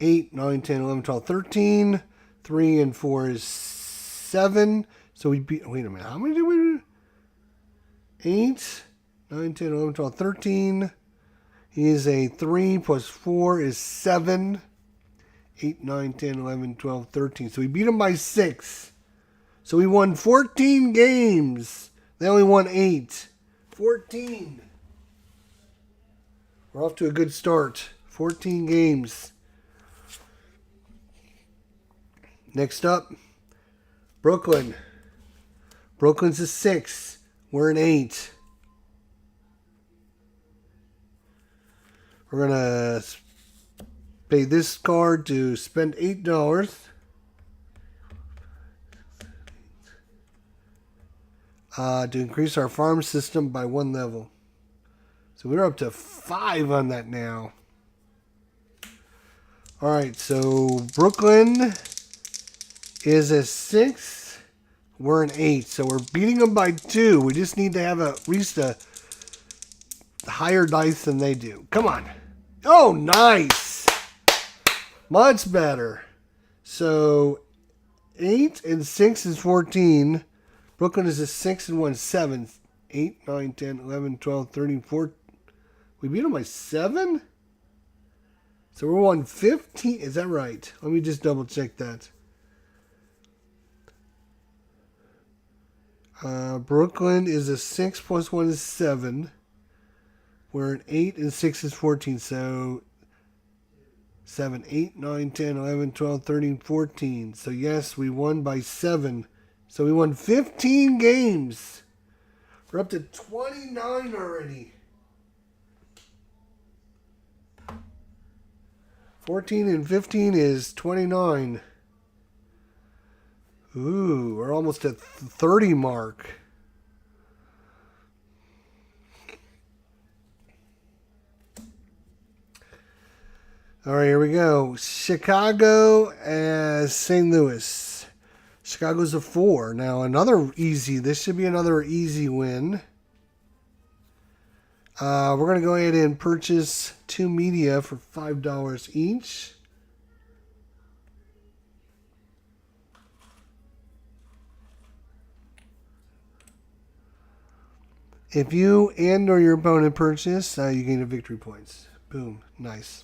8, 9, 10, 11, 12, 13. 3 and 4 is 7. So we beat... Wait a minute. How many did we do? 8, 9, 10, 11, 12, 13. He is a 3 plus 4 is 7. 8, 9, 10, 11, 12, 13. So we beat them by 6. So we won 14 games. They only won 8. 14. We're off to a good start. 14 games. Next up, Brooklyn. Brooklyn's a 6. We're an 8. We're going to pay this card to spend $8. To increase our farm system by 1 level. So we're up to 5 on that now. Alright, so Brooklyn is a 6. We're an 8. So we're beating them by 2. We just need to have at least a higher dice than they do. Come on. Oh, nice. Much better. So 8 and 6 is 14. Brooklyn is a 6 and 1, 7. 8, 9, 10, 11, 12, 13, 14. We beat them by 7? So we're on 15. Is that right? Let me just double check that. Brooklyn is a 6 plus 1 is 7. We're an 8 and 6 is 14. So 7, 8, 9, 10, 11, 12, 13, 14. So yes, we won by 7. So we won 15 games. We're up to 29 already. 14 and 15 is 29. Ooh, we're almost at the 30 mark. All right, here we go. Chicago as St. Louis. Chicago's a 4. Now, another easy. This should be another easy win. We're going to go ahead and purchase 2 media for $5 each. If you and or your opponent purchase, you gain a victory points. Boom. Nice.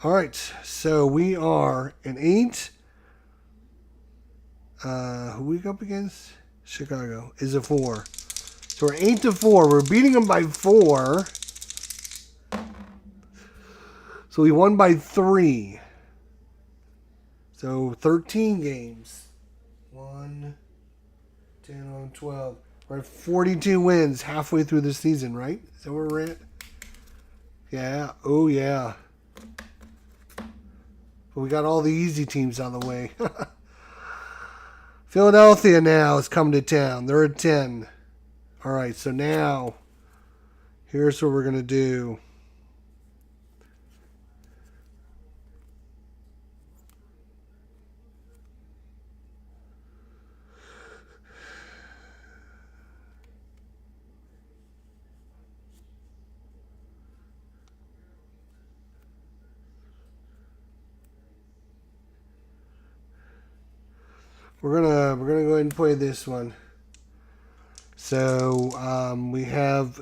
All right. So we are an 8. Who we up against? Chicago is a 4. So we're 8 to 4. We're beating them by 4. So we won by 3. So 13 games. 1, 10, 11, 12. We're at 42 wins halfway through the season, right? Is that where we're at? Yeah. Oh, yeah. But we got all the easy teams on the way. Philadelphia now has come to town. They're at 10. All right, so now here's what we're going to do. We're gonna go ahead and play this one. So we have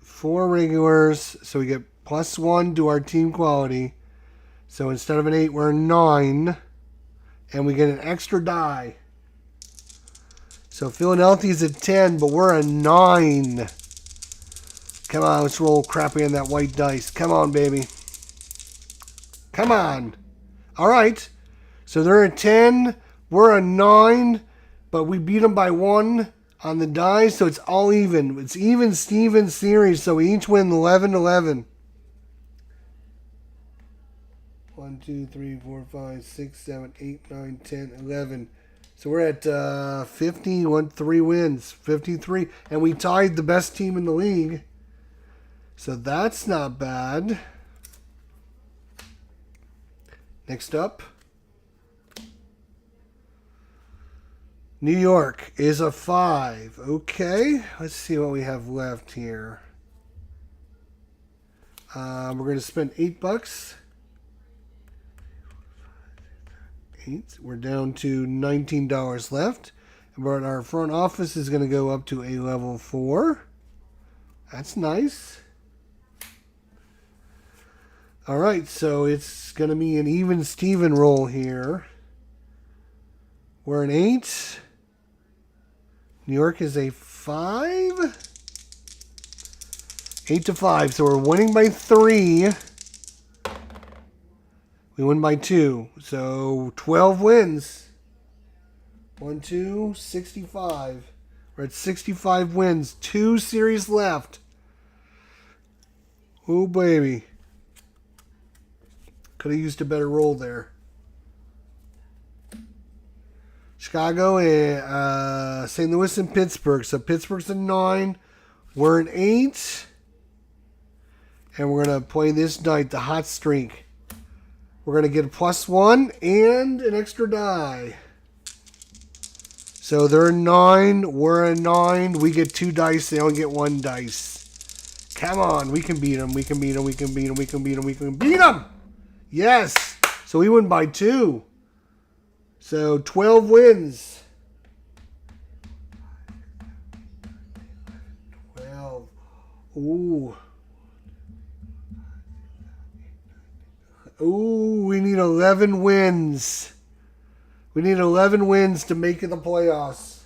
4 regulars, so we get +1 to our team quality. So instead of an 8, we're a 9, and we get an extra die. So Philadelphia's at 10, but we're a 9. Come on, let's roll crappy on that white dice. Come on, baby. Come on. All right. So they're at 10. We're a 9, but we beat them by 1 on the die, so it's all even. It's even Steven series, so we each win 11-11. 1, 2, 3, 4, 5, 6, 7, 8, 9, 10, 11. So we're at 50, 3 wins, 53, and we tied the best team in the league. So that's not bad. Next up. New York is a 5. Okay, let's see what we have left here. We're going to spend $8. 8. We're down to $19 left. But our front office is going to go up to a level 4. That's nice. All right, so it's going to be an even Steven roll here. We're an 8. New York is a 5. 8-5. So we're winning by 3. We win by 2. So 12 wins. 1, 2, 65. We're at 65 wins. 2 series left. Oh, baby. Could have used a better roll there. Chicago, St. Louis, and Pittsburgh. So Pittsburgh's a 9. We're an 8. And we're going to play this night, the hot streak. We're going to get a +1 and an extra die. So they're a 9. We're a 9. We get 2 dice. They only get 1 dice. Come on. We can beat them. We can beat them. We can beat them. We can beat them. We can beat them. Yes. So we win by 2. So 12 wins. 12. Ooh. Ooh, we need 11 wins. We need 11 wins to make it the playoffs.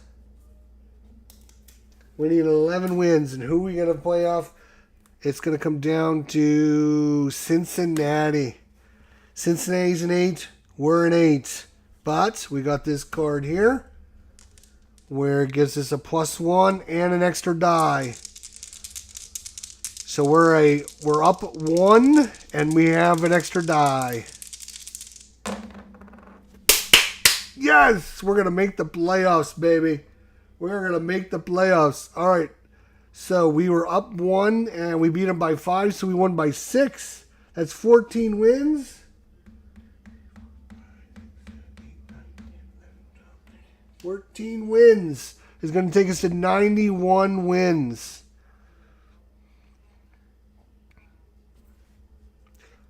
We need 11 wins. And who are we going to play off? It's going to come down to Cincinnati. Cincinnati's an 8. We're an 8. But we got this card here where it gives us a +1 and an extra die. So we're up 1 and we have an extra die. Yes, we're gonna make the playoffs, baby. We're gonna make the playoffs. All right. So we were up 1 and we beat them by 5, so we won by 6. That's 14 wins. 14 wins is going to take us to 91 wins.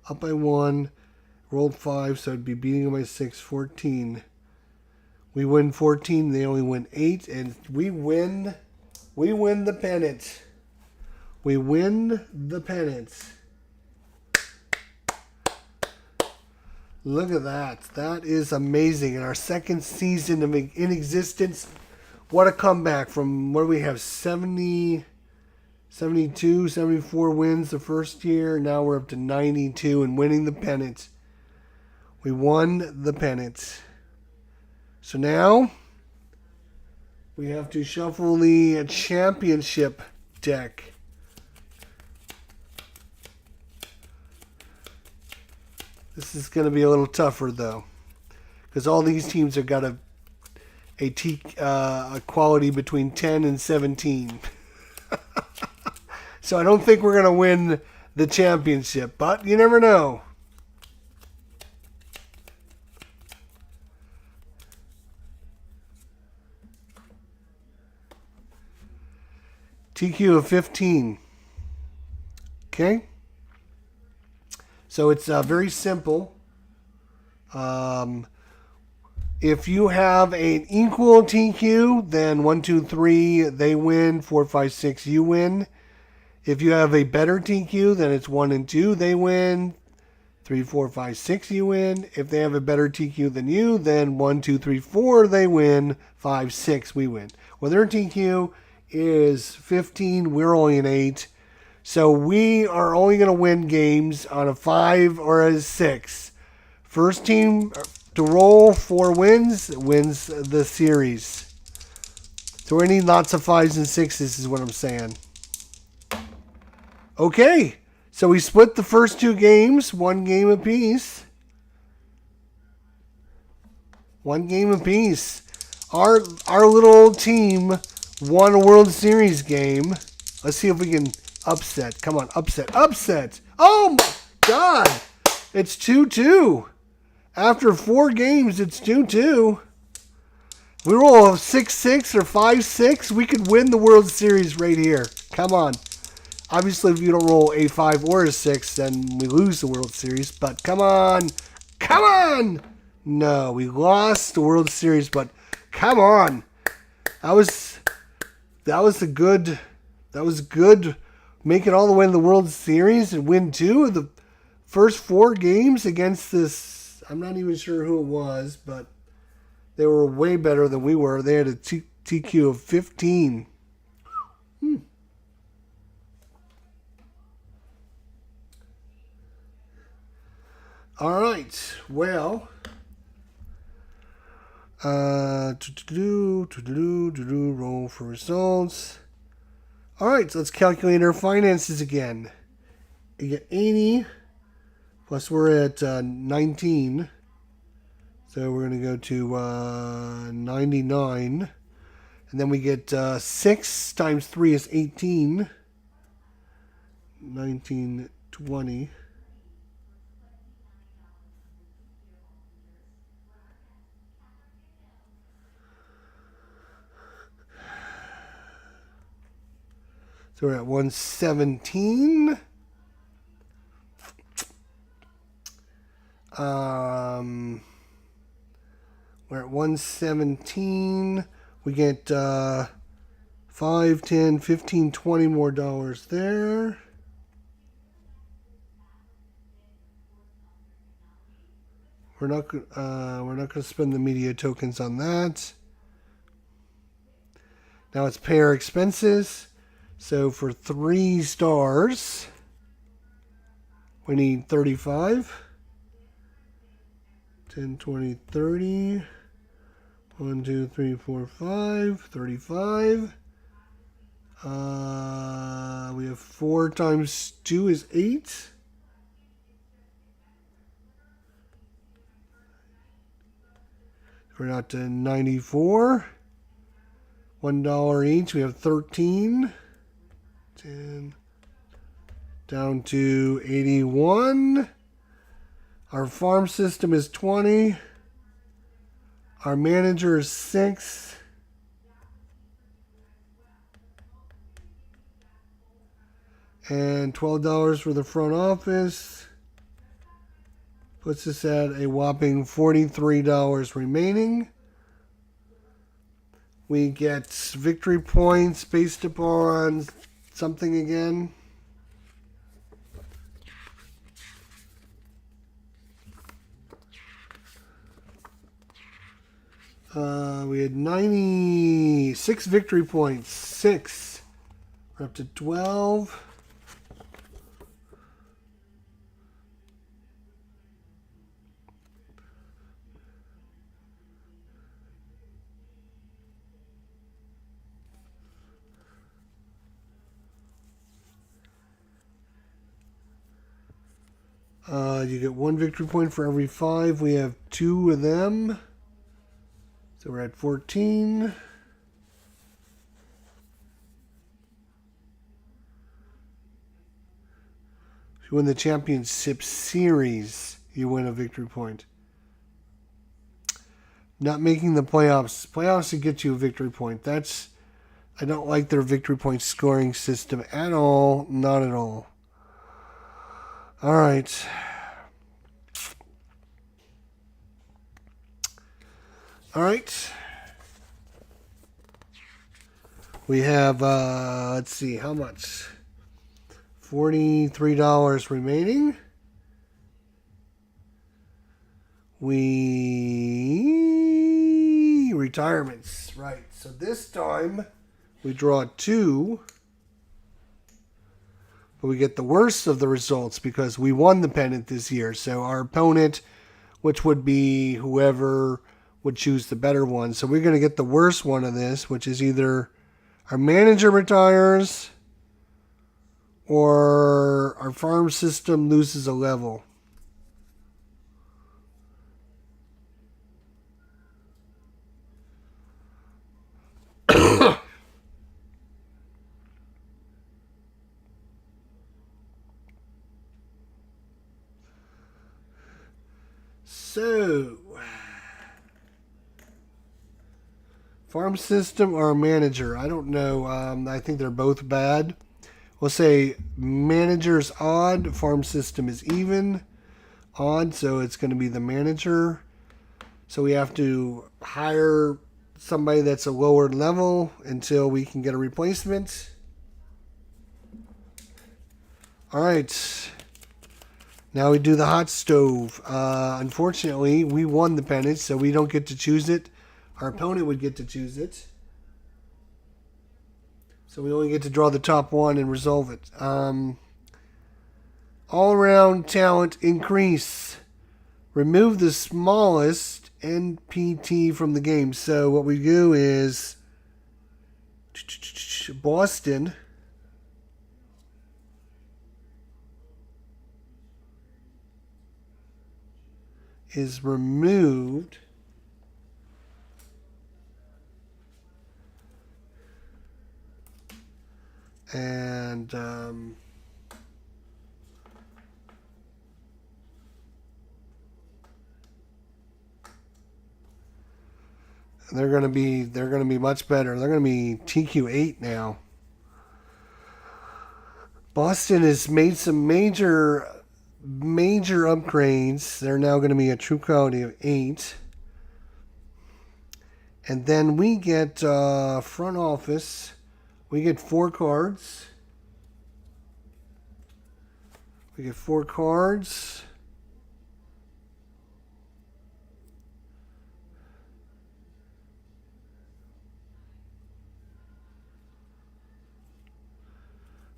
Up by 1, rolled 5, so I'd be beating them by 6, 14. We win 14, they only win 8, and we win the pennant. We win the pennant. Look at that. That is amazing. In our second season in existence, what a comeback from, what do we have, 70 72, 74 wins the first year. Now we're up to 92 and winning the pennant. We won the pennant. So now we have to shuffle the championship deck. This is going to be a little tougher, though, because all these teams have got a quality between 10 and 17. So I don't think we're going to win the championship, but you never know. TQ of 15. Okay. So it's very simple. If you have an equal TQ, then 1, 2, 3, they win. 4, 5, 6, you win. If you have a better TQ, then it's 1 and 2, they win. 3, 4, 5, 6, you win. If they have a better TQ than you, then 1, 2, 3, 4, they win. 5, 6, we win. Well, their TQ is 15. We're only an 8. So we are only going to win games on a 5 or a 6. First team to roll 4 wins the series. So we need lots of 5s and 6s is what I'm saying. Okay. So we split the first 2 games, 1 game apiece. 1 game apiece. Our little old team won a World Series game. Let's see if we can upset. Come on, upset. Upset. Oh my God. It's 2-2. After 4 games, it's 2-2. If we roll a 6-6 or 5-6, we could win the World Series right here. Come on. Obviously, if you don't roll a 5 or a 6, then we lose the World Series. But come on. Come on. No, we lost the World Series, but come on. That was good. Make it all the way to the World Series and win 2 of the first 4 games against this. I'm not even sure who it was, but they were way better than we were. They had a TQ of 15. All right. Well, roll for results. All right, so let's calculate our finances again. You get 80, plus we're at 19. So we're going to go to 99. And then we get 6 times 3 is 18. 19, 20. So we're at 117. We're at 117. We get 5, 10, 15, 20 more dollars there. We're not going to spend the media tokens on that. Now let's pay our expenses. So for 3 stars, we need 35. 10, 20, 30. 1, 2, 3, 4, 5. 35. We have 4 times 2 is 8. We're not to 94. $1 each. We have 13. 10. Down to 81. Our farm system is 20. Our manager is 6. And $12 for the front office. Puts us at a whopping $43 remaining. We get victory points based upon something again. We had 96 victory points. 6. We're up to 12. You get 1 victory point for every 5. We have 2 of them. So we're at 14. If you win the championship series, you win a victory point. Not making the playoffs. Playoffs to get you a victory point. I don't like their victory point scoring system at all. Not at all. All right. All right. We have, let's see, how much? $43 remaining. Retirements. Right. So this time we draw 2. But we get the worst of the results because we won the pennant this year. So our opponent, which would be whoever would choose the better one. So we're going to get the worst one of this, which is either our manager retires or our farm system loses a level. So, farm system or manager? I don't know. I think they're both bad. We'll say manager's odd, farm system is even. Odd, so it's going to be the manager. So we have to hire somebody that's a lower level until we can get a replacement. All right. Now we do the hot stove. Unfortunately, we won the pennant, so we don't get to choose it. Our opponent would get to choose it. So we only get to draw the top one and resolve it. All-around talent increase. Remove the smallest NPT from the game. So what we do is Boston is removed. And they're going to be much better. They're going to be TQ8 now. Boston has made some major upgrades. They're now going to be a true quality of 8. And then we get front office. We get 4 cards. We get 4 cards.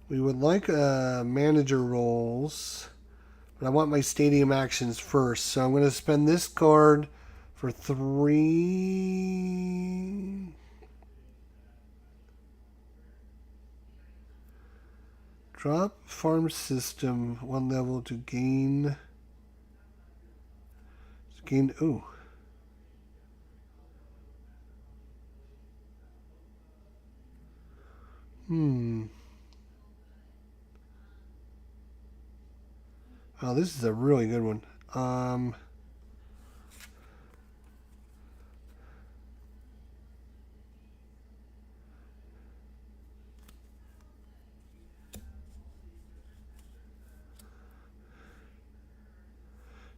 We would like manager roles, but I want my stadium actions first. So I'm going to spend this card for 3. Drop farm system 1 level to gain. Ooh. Oh, this is a really good one.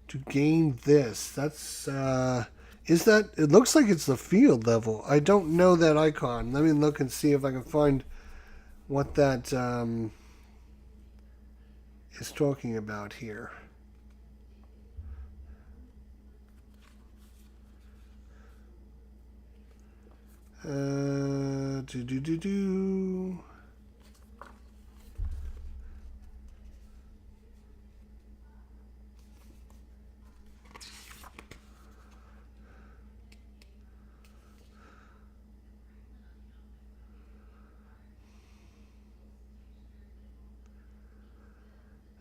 To gain this, that's is that? It looks like it's the field level. I don't know that icon. Let me look and see if I can find what that is talking about here. Do.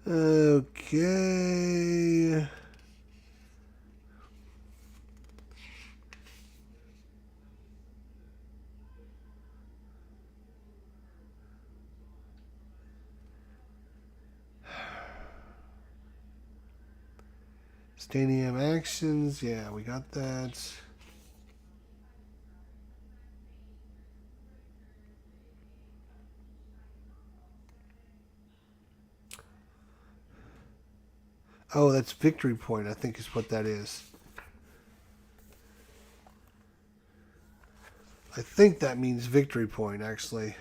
Okay. Stadium actions. Yeah, we got that. Oh, that's victory point, I think is what that is. I think that means victory point, actually.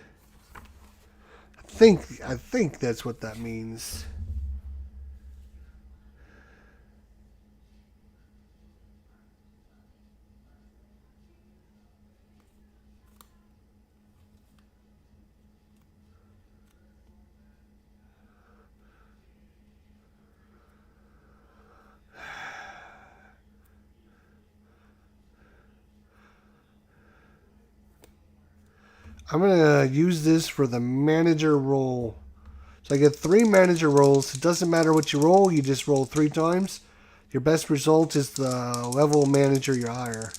I think that's what that means. I'm gonna use this for the manager role. So I get 3 manager rolls. It doesn't matter what you roll, you just roll 3 times. Your best result is the level manager you hire.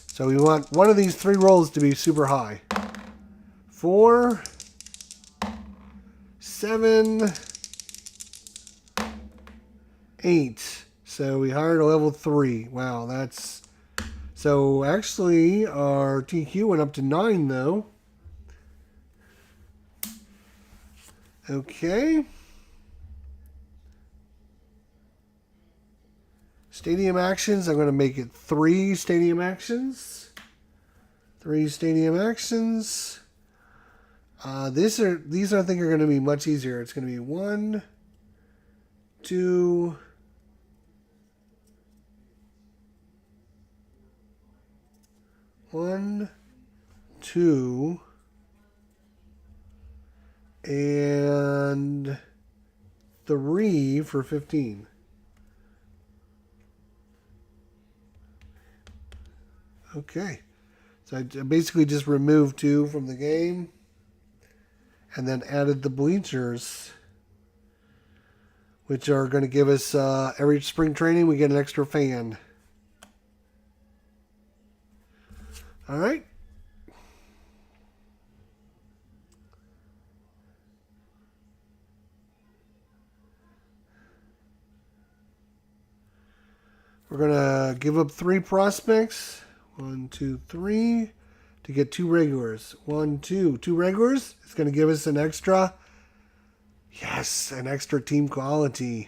So we want one of these 3 rolls to be super high. 4, 7, 8. So we hired a level 3. Wow, that's... So actually our TQ went up to 9 though. Okay. Stadium actions. I'm going to make it 3 stadium actions. 3 stadium actions. These I think are going to be much easier. It's going to be 1, 2, 1, 2, and 3 for 15. Okay. So I basically just removed 2 from the game and then added the bleachers, which are going to give us every spring training we get an extra fan. All right. We're going to give up 3 prospects. 1, 2, 3 to get 2 regulars. 1, 2. 2 regulars. It's going to give us an extra. Yes, an extra team quality.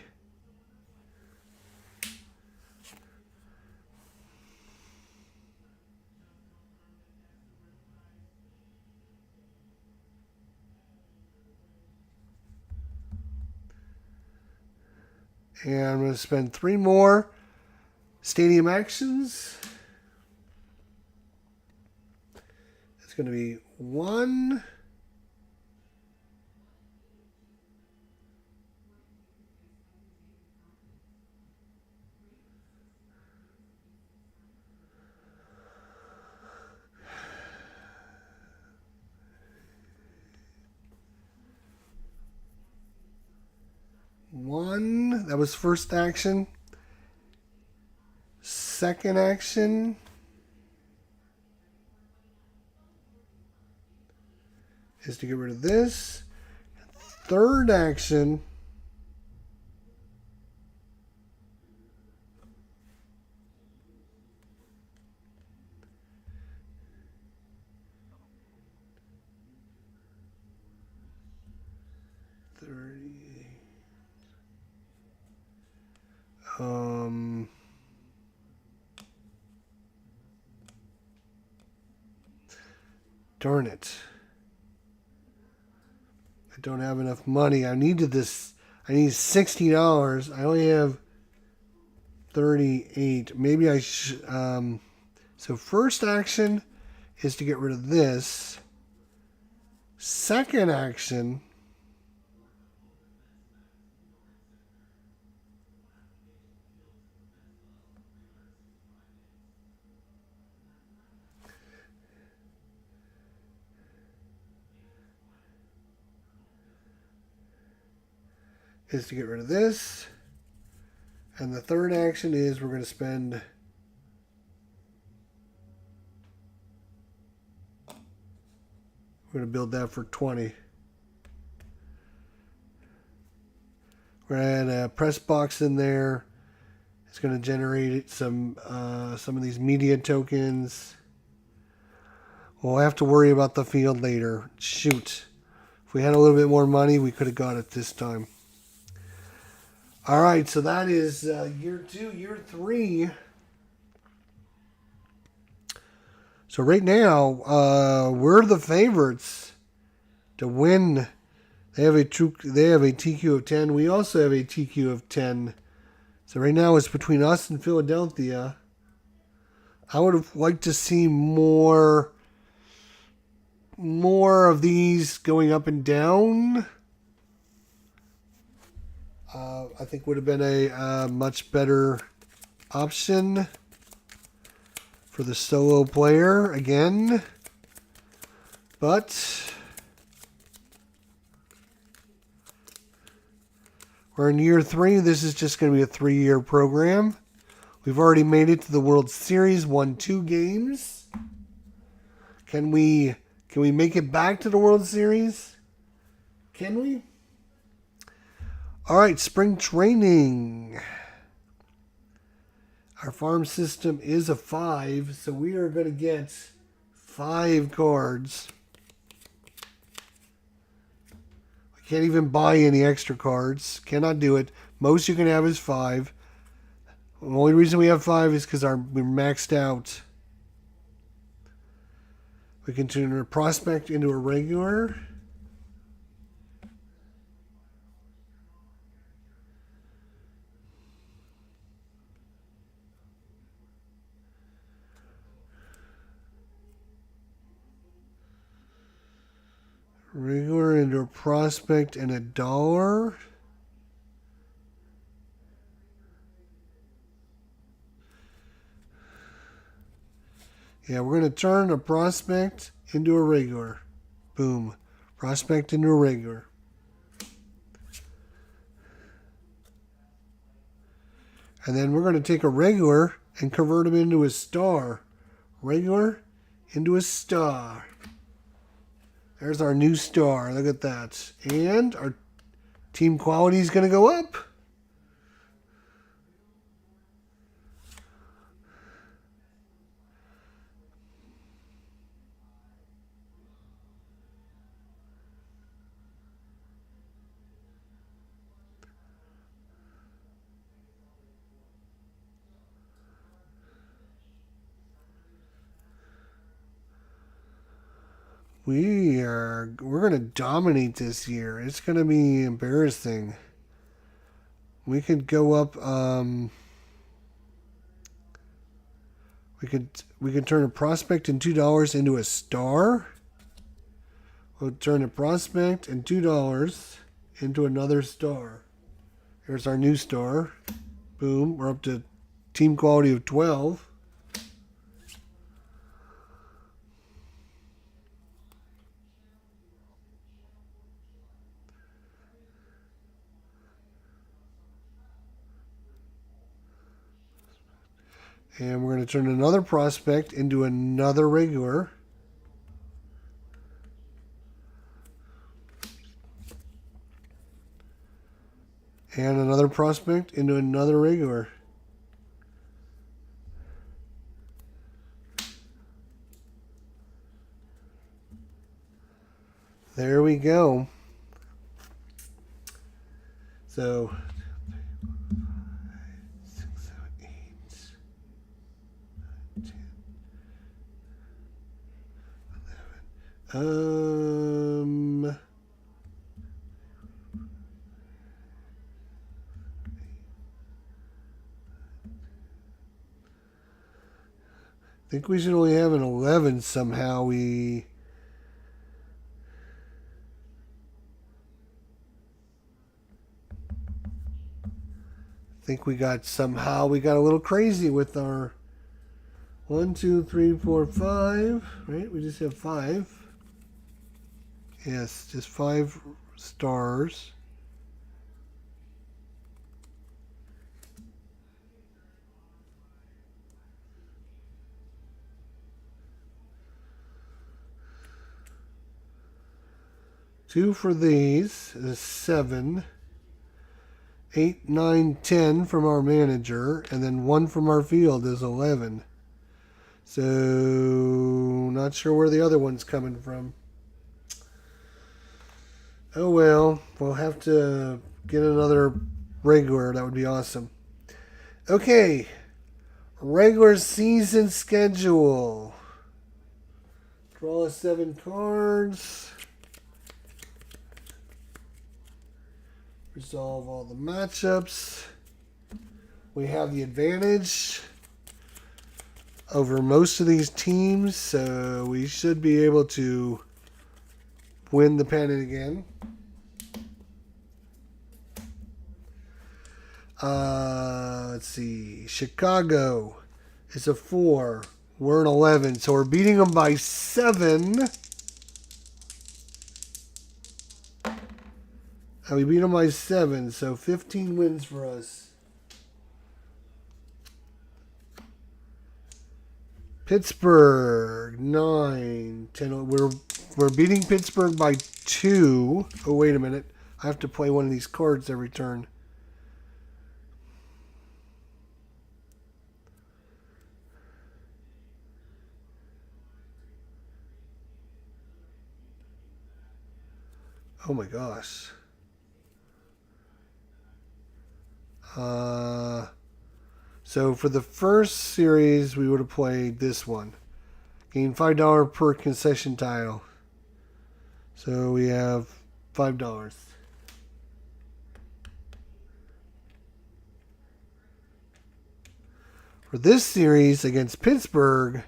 And I'm going to spend 3 more stadium actions. It's going to be 1, 1. That was first action. Second action is to get rid of this. Third action darn it. I don't have enough money. I needed this. I need $60. I only have 38. Maybe I should. So first action is to get rid of this. Second action is to get rid of this. And the third action is we're going to spend... We're going to build that for 20. We're going to add a press box in there. It's going to generate some of these media tokens. We'll have to worry about the field later. Shoot. If we had a little bit more money, we could have got it this time. All right, so that is year 2. Year 3. So right now, we're the favorites to win. They have a TQ of 10. We also have a TQ of 10. So right now it's between us and Philadelphia. I would have liked to see more of these going up and down. I think would have been a much better option for the solo player again. But we're in year 3. This is just going to be a 3-year program. We've already made it to the World Series, won 2 games. Can we make it back to the World Series? Can we? All right, spring training. Our farm system is a 5, so we are going to get 5 cards. We can't even buy any extra cards. Cannot do it. Most you can have is 5. The only reason we have 5 is because we're maxed out. We can turn a prospect into a regular. Regular into a prospect and $1. Yeah, we're going to turn a prospect into a regular. Boom. Prospect into a regular. And then we're going to take a regular and convert him into a star. Regular into a star. There's our new star. Look at that. And our team quality is going to go up. We're going to dominate this year. It's going to be embarrassing. We could go up. We could turn a prospect and $2 into a star. We'll turn a prospect and $2 into another star. Here's our new star. Boom. We're up to team quality of 12. And we're going to turn another prospect into another regular. And another prospect into another regular. There we go. So 6, 7, 8, 10, 11. I think we should only have an 11 somehow. I think we got a little crazy with our 1, 2, 3, 4, 5. Right? We just have 5. Yes, just 5 stars. 2 for these is 7. 8, 9, 10 from our manager, and then 1 from our field is 11. So, not sure where the other one's coming from. Oh well, we'll have to get another regular. That would be awesome. Okay, regular season schedule. Draw 7 cards. Resolve all the matchups. We have the advantage over most of these teams, so we should be able to win the pennant again. Let's see. Chicago is a 4. We're an 11, so we're beating them by 7. We beat them by 7, so 15 wins for us. Pittsburgh, 9, 10. We're beating Pittsburgh by 2. Oh, wait a minute. I have to play one of these cards every turn. Oh my gosh. So for the first series, we would have played this one. Gain $5 per concession tile. So we have $5. For this series against Pittsburgh,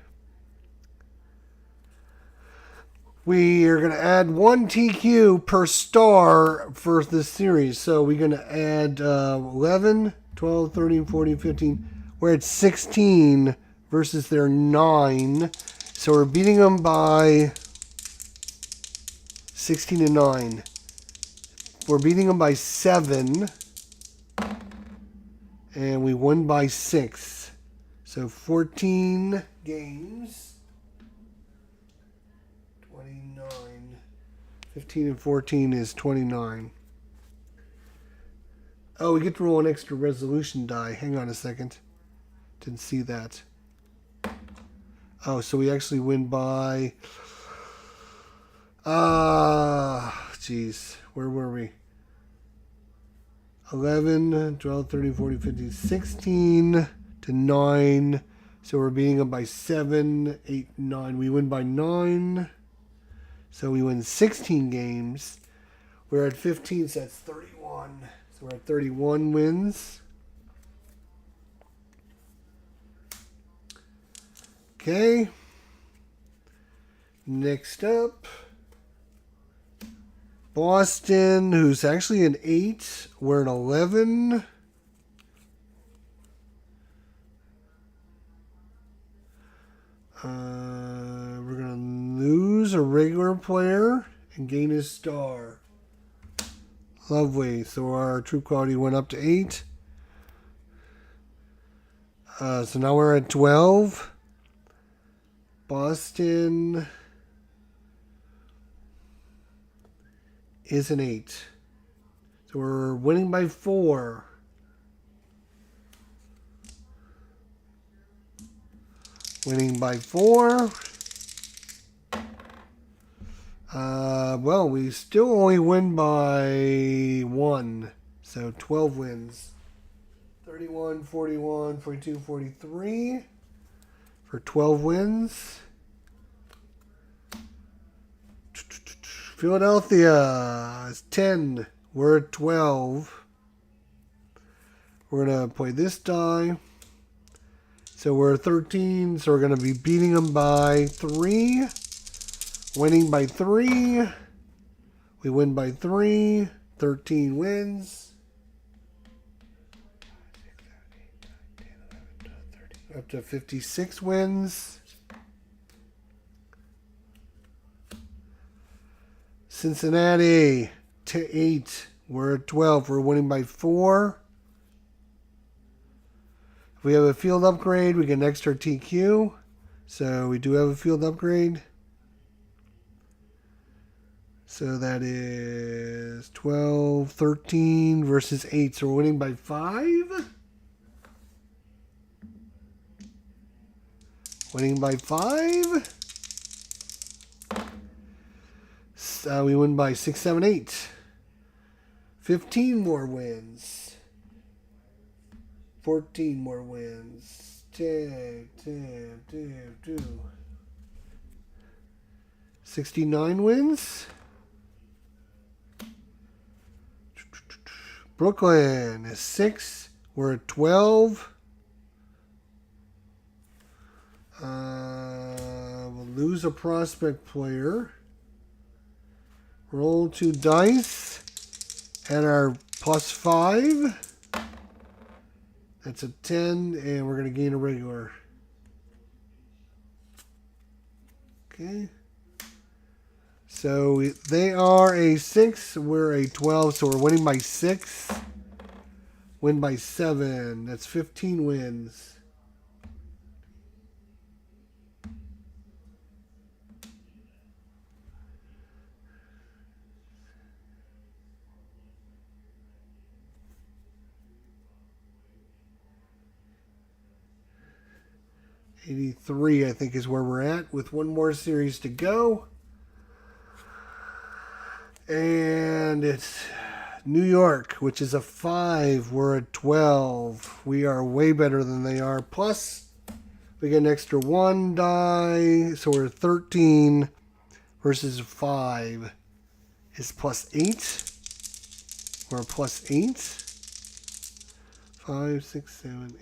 we are going to add 1 TQ per star for this series. So we're going to add 11, 12, 13, 14, 15. We're at 16 versus their 9. So we're beating them by 16 and 9. We're beating them by 7. And we won by 6. So 14 games. 29. 15 and 14 is 29. Oh, we get to roll an extra resolution die. Hang on a second. Didn't see that. Oh, so we actually win by... Jeez. Where were we? 11, 12, 13, 14, 15, 16 to 9. So we're beating them by 7, 8, 9. We win by 9. So we win 16 games. We're at 15, so that's 31. So we're at 31 wins. Okay. Next up, Boston, who's actually an 8. We're an 11. We're going to lose a regular player and gain a star. Lovely. So our troop quality went up to 8. So now we're at 12. Boston is an 8. So we're winning by 4. Winning by 4. Well, we still only win by 1. So 12 wins. 31, 41, 42, 43 for 12 wins. Philadelphia is 10. We're at 12. We're going to play this die. So we're 13. So we're going to be beating them by 3. Winning by 3. We win by 3. 13 wins. Up to 56 wins. Cincinnati to 8. We're at 12. We're winning by 4. If we have a field upgrade, we get an extra TQ. So we do have a field upgrade. So that is 12, 13 versus 8. So we're winning by 5. Winning by 5. We win by 6, 7, 8. 15 more wins. 14 more wins. 10, 2. 69 wins. Brooklyn is 6. We're at 12. We'll lose a prospect player. Roll 2 dice. At our plus 5. That's a 10, and we're going to gain a regular. Okay. So they are a 6. We're a 12, so we're winning by 6. Win by 7. That's 15 wins. $83, I think, is where we're at, with one more series to go. And it's New York, which is a 5. We're at 12. We are way better than they are. Plus, we get an extra 1 die, so we're 13 versus 5 is plus 8. We're plus 8. 5, 6, 7, 8.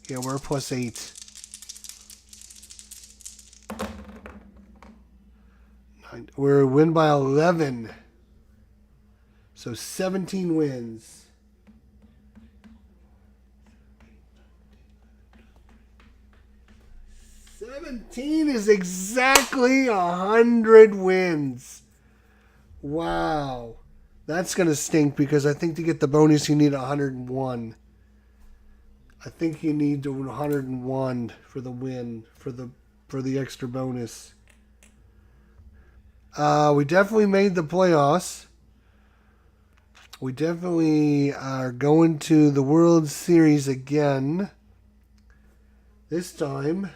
Yeah, we're plus 8. 9. We're win by 11. So 17 wins. 17 is exactly 100 wins. Wow. That's going to stink because I think to get the bonus you need 101. I think you need 101 for the win, for the extra bonus. We definitely made the playoffs. We definitely are going to the World Series again. This time,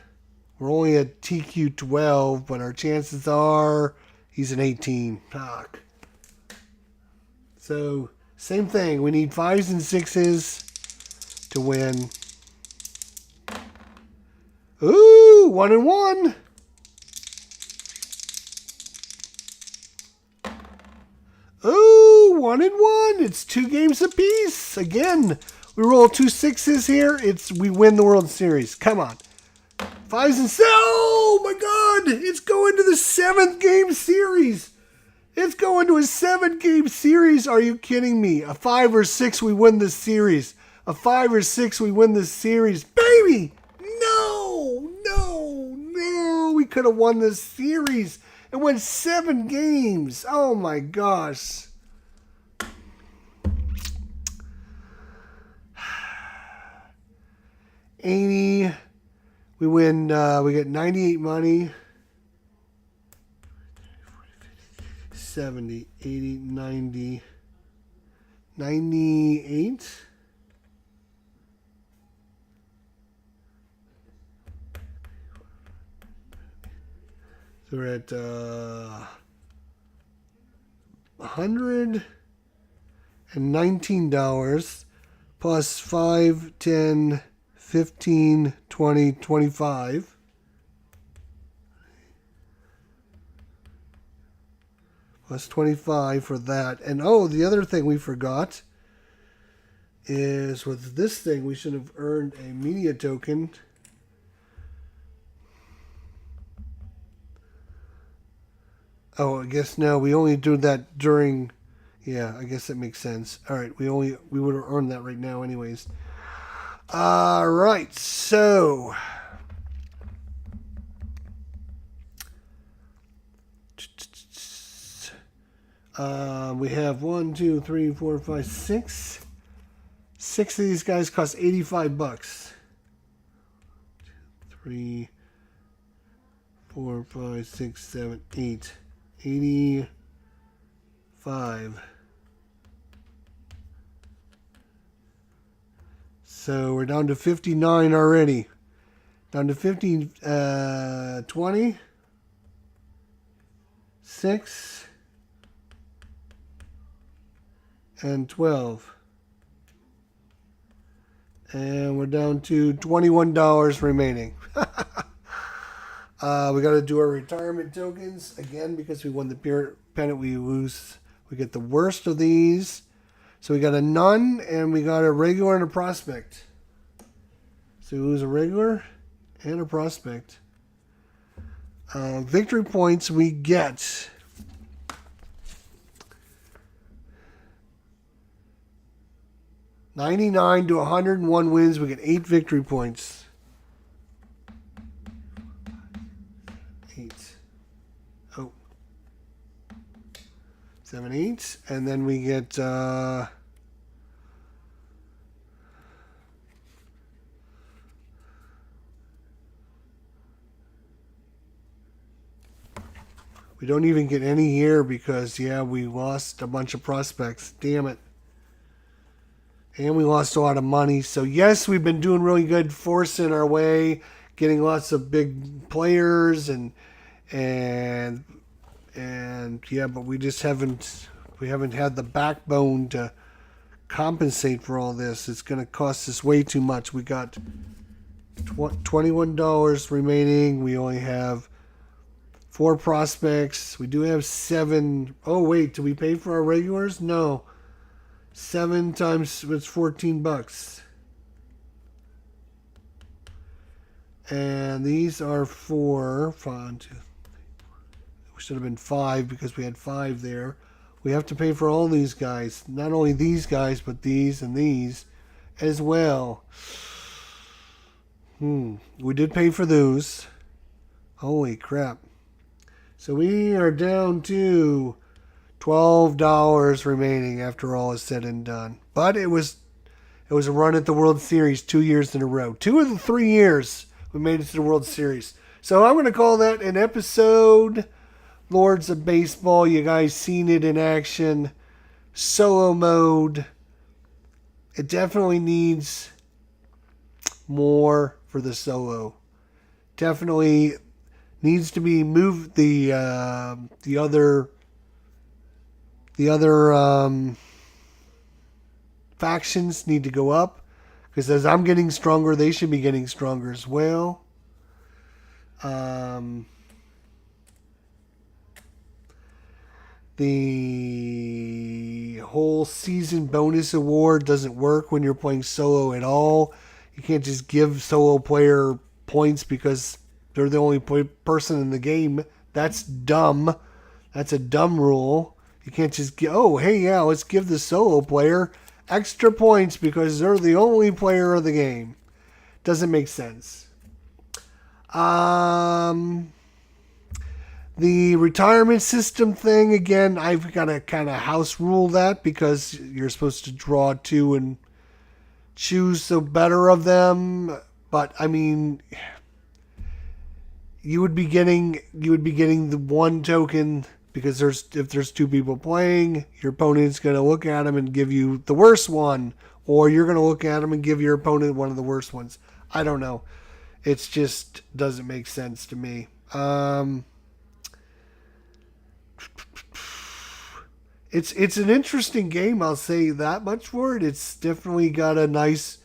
we're only at TQ 12, but our chances are he's an 18. Fuck. So, same thing. We need 5s and 6s to win. Ooh, 1 and 1. Ooh, 1 and 1. It's 2 games apiece. Again, we roll 2 6s here. We win the World Series. Come on. 5s and 6. Oh my God! It's going to the 7th game series. It's going to a 7-game series. Are you kidding me? A 5 or 6, we win this series. A 5 or 6, we win this series. Baby! No. We could have won this series. It went 7 games. Oh my gosh. $80. We win. We get 98 money. 70, 80, 90, 98. So we're at $119 plus 5, 10, 15, 20, 25. Plus 25 for that. And oh, the other thing we forgot is with this thing, we should have earned a media token. Oh, I guess no, we only do that during, yeah, I guess that makes sense. All right, we would have earned that right now anyways. All right, so we have 1, 2, 3, 4, 5, 6. 6 of these guys cost $85. 2, 3, 4, 5, 6, 7, 8. 85. So we're down to 59 already. Down to 50, 20, 6, and 12. And we're down to $21 remaining. We got to do our retirement tokens again because we won the pennant. We lose. We get the worst of these. So we got a none and we got a regular and a prospect. So we lose a regular and a prospect. Victory points we get. $99 to 101 wins. We get 8 victory points. 8. Oh. 7, 8. And then we get... we don't even get any here because, yeah, we lost a bunch of prospects. Damn it. And we lost a lot of money. So, yes, we've been doing really good, forcing our way, getting lots of big players, and yeah, but we just haven't had the backbone to compensate for all this. It's going to cost us way too much. We got $21 remaining. We only have 4 prospects. We do have 7. Oh, wait, do we pay for our regulars? No. 7 times it's $14. And these are 4. 5, 2, 3, 4. We should have been 5 because we had 5 there. We have to pay for all these guys. Not only these guys, but these and these as well. We did pay for those. Holy crap. So we are down to $12 remaining after all is said and done. But it was a run at the World Series 2 years in a row. 2 of the 3 years we made it to the World Series. So I'm going to call that an episode. Lords of Baseball. You guys seen it in action. Solo mode. It definitely needs more for the solo. Definitely needs to be moved. The other factions need to go up because as I'm getting stronger, they should be getting stronger as well. The whole season bonus award doesn't work when you're playing solo at all. You can't just give solo player points because they're the only person in the game. That's dumb. That's a dumb rule. You can't just give, let's give the solo player extra points because they're the only player of the game. Doesn't make sense. The retirement system thing, again, I've got to kind of house rule that because you're supposed to draw 2 and choose the better of them. But I mean, you would be getting the 1 token because if there's 2 people playing, your opponent's going to look at them and give you the worst one, or you're going to look at them and give your opponent one of the worst ones. I don't know. It's just doesn't make sense to me. It's an interesting game, I'll say that much for it. It's definitely got a nice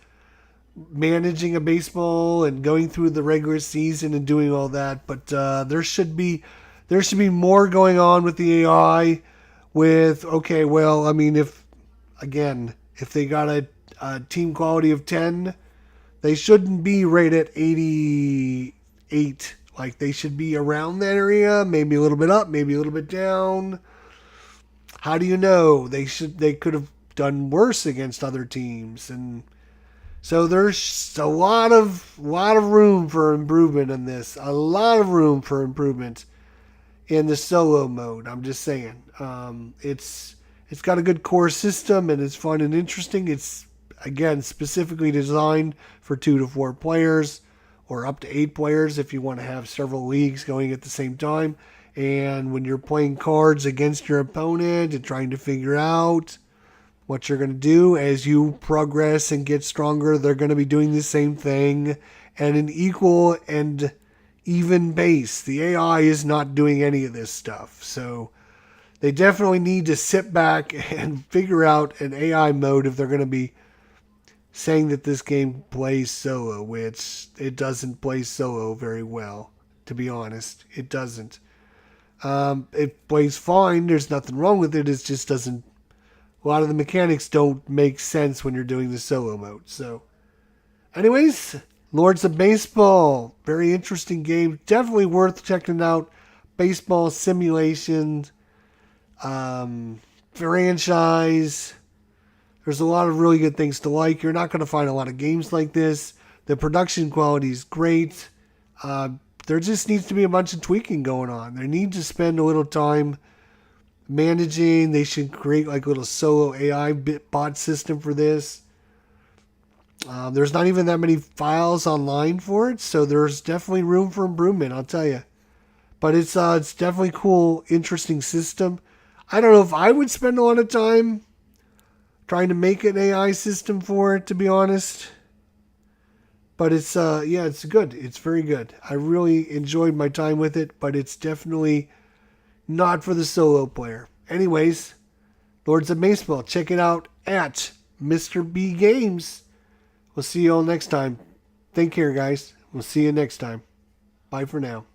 managing a baseball and going through the regular season and doing all that, but there should be more going on with the AI if they got a team quality of 10, they shouldn't be right at 88. Like, they should be around that area, maybe a little bit up, maybe a little bit down. How do you know? They could have done worse against other teams, and so there's a lot of room for improvement in this. A lot of room for improvement in the solo mode. I'm just saying. It's got a good core system and it's fun and interesting. It's again specifically designed for 2 to 4 players. or up to 8 players if you want to have several leagues going at the same time. And when you're playing cards against your opponent and trying to figure out what you're going to do as you progress and get stronger, they're going to be doing the same thing at an equal and even base. The AI is not doing any of this stuff. So they definitely need to sit back and figure out an AI mode if they're going to be saying that this game plays solo, which it doesn't play solo very well, to be honest. It doesn't. It plays fine. There's nothing wrong with it. It just doesn't. A lot of the mechanics don't make sense when you're doing the solo mode. So, anyways, Lords of Baseball. Very interesting game. Definitely worth checking out. Baseball simulation. Franchise. There's a lot of really good things to like. You're not going to find a lot of games like this. The production quality is great. There just needs to be a bunch of tweaking going on. They need to spend a little time managing. They should create like a little solo AI bot system for this. There's not even that many files online for it, so there's definitely room for improvement, I'll tell you. But it's definitely cool, interesting system. I don't know if I would spend a lot of time trying to make an AI system for it, to be honest. But it's it's good. It's very good. I really enjoyed my time with it, but it's definitely not for the solo player. Anyways, Lords of Baseball, check it out at Mr. B Games. We'll see you all next time. Take care, guys. We'll see you next time. Bye for now.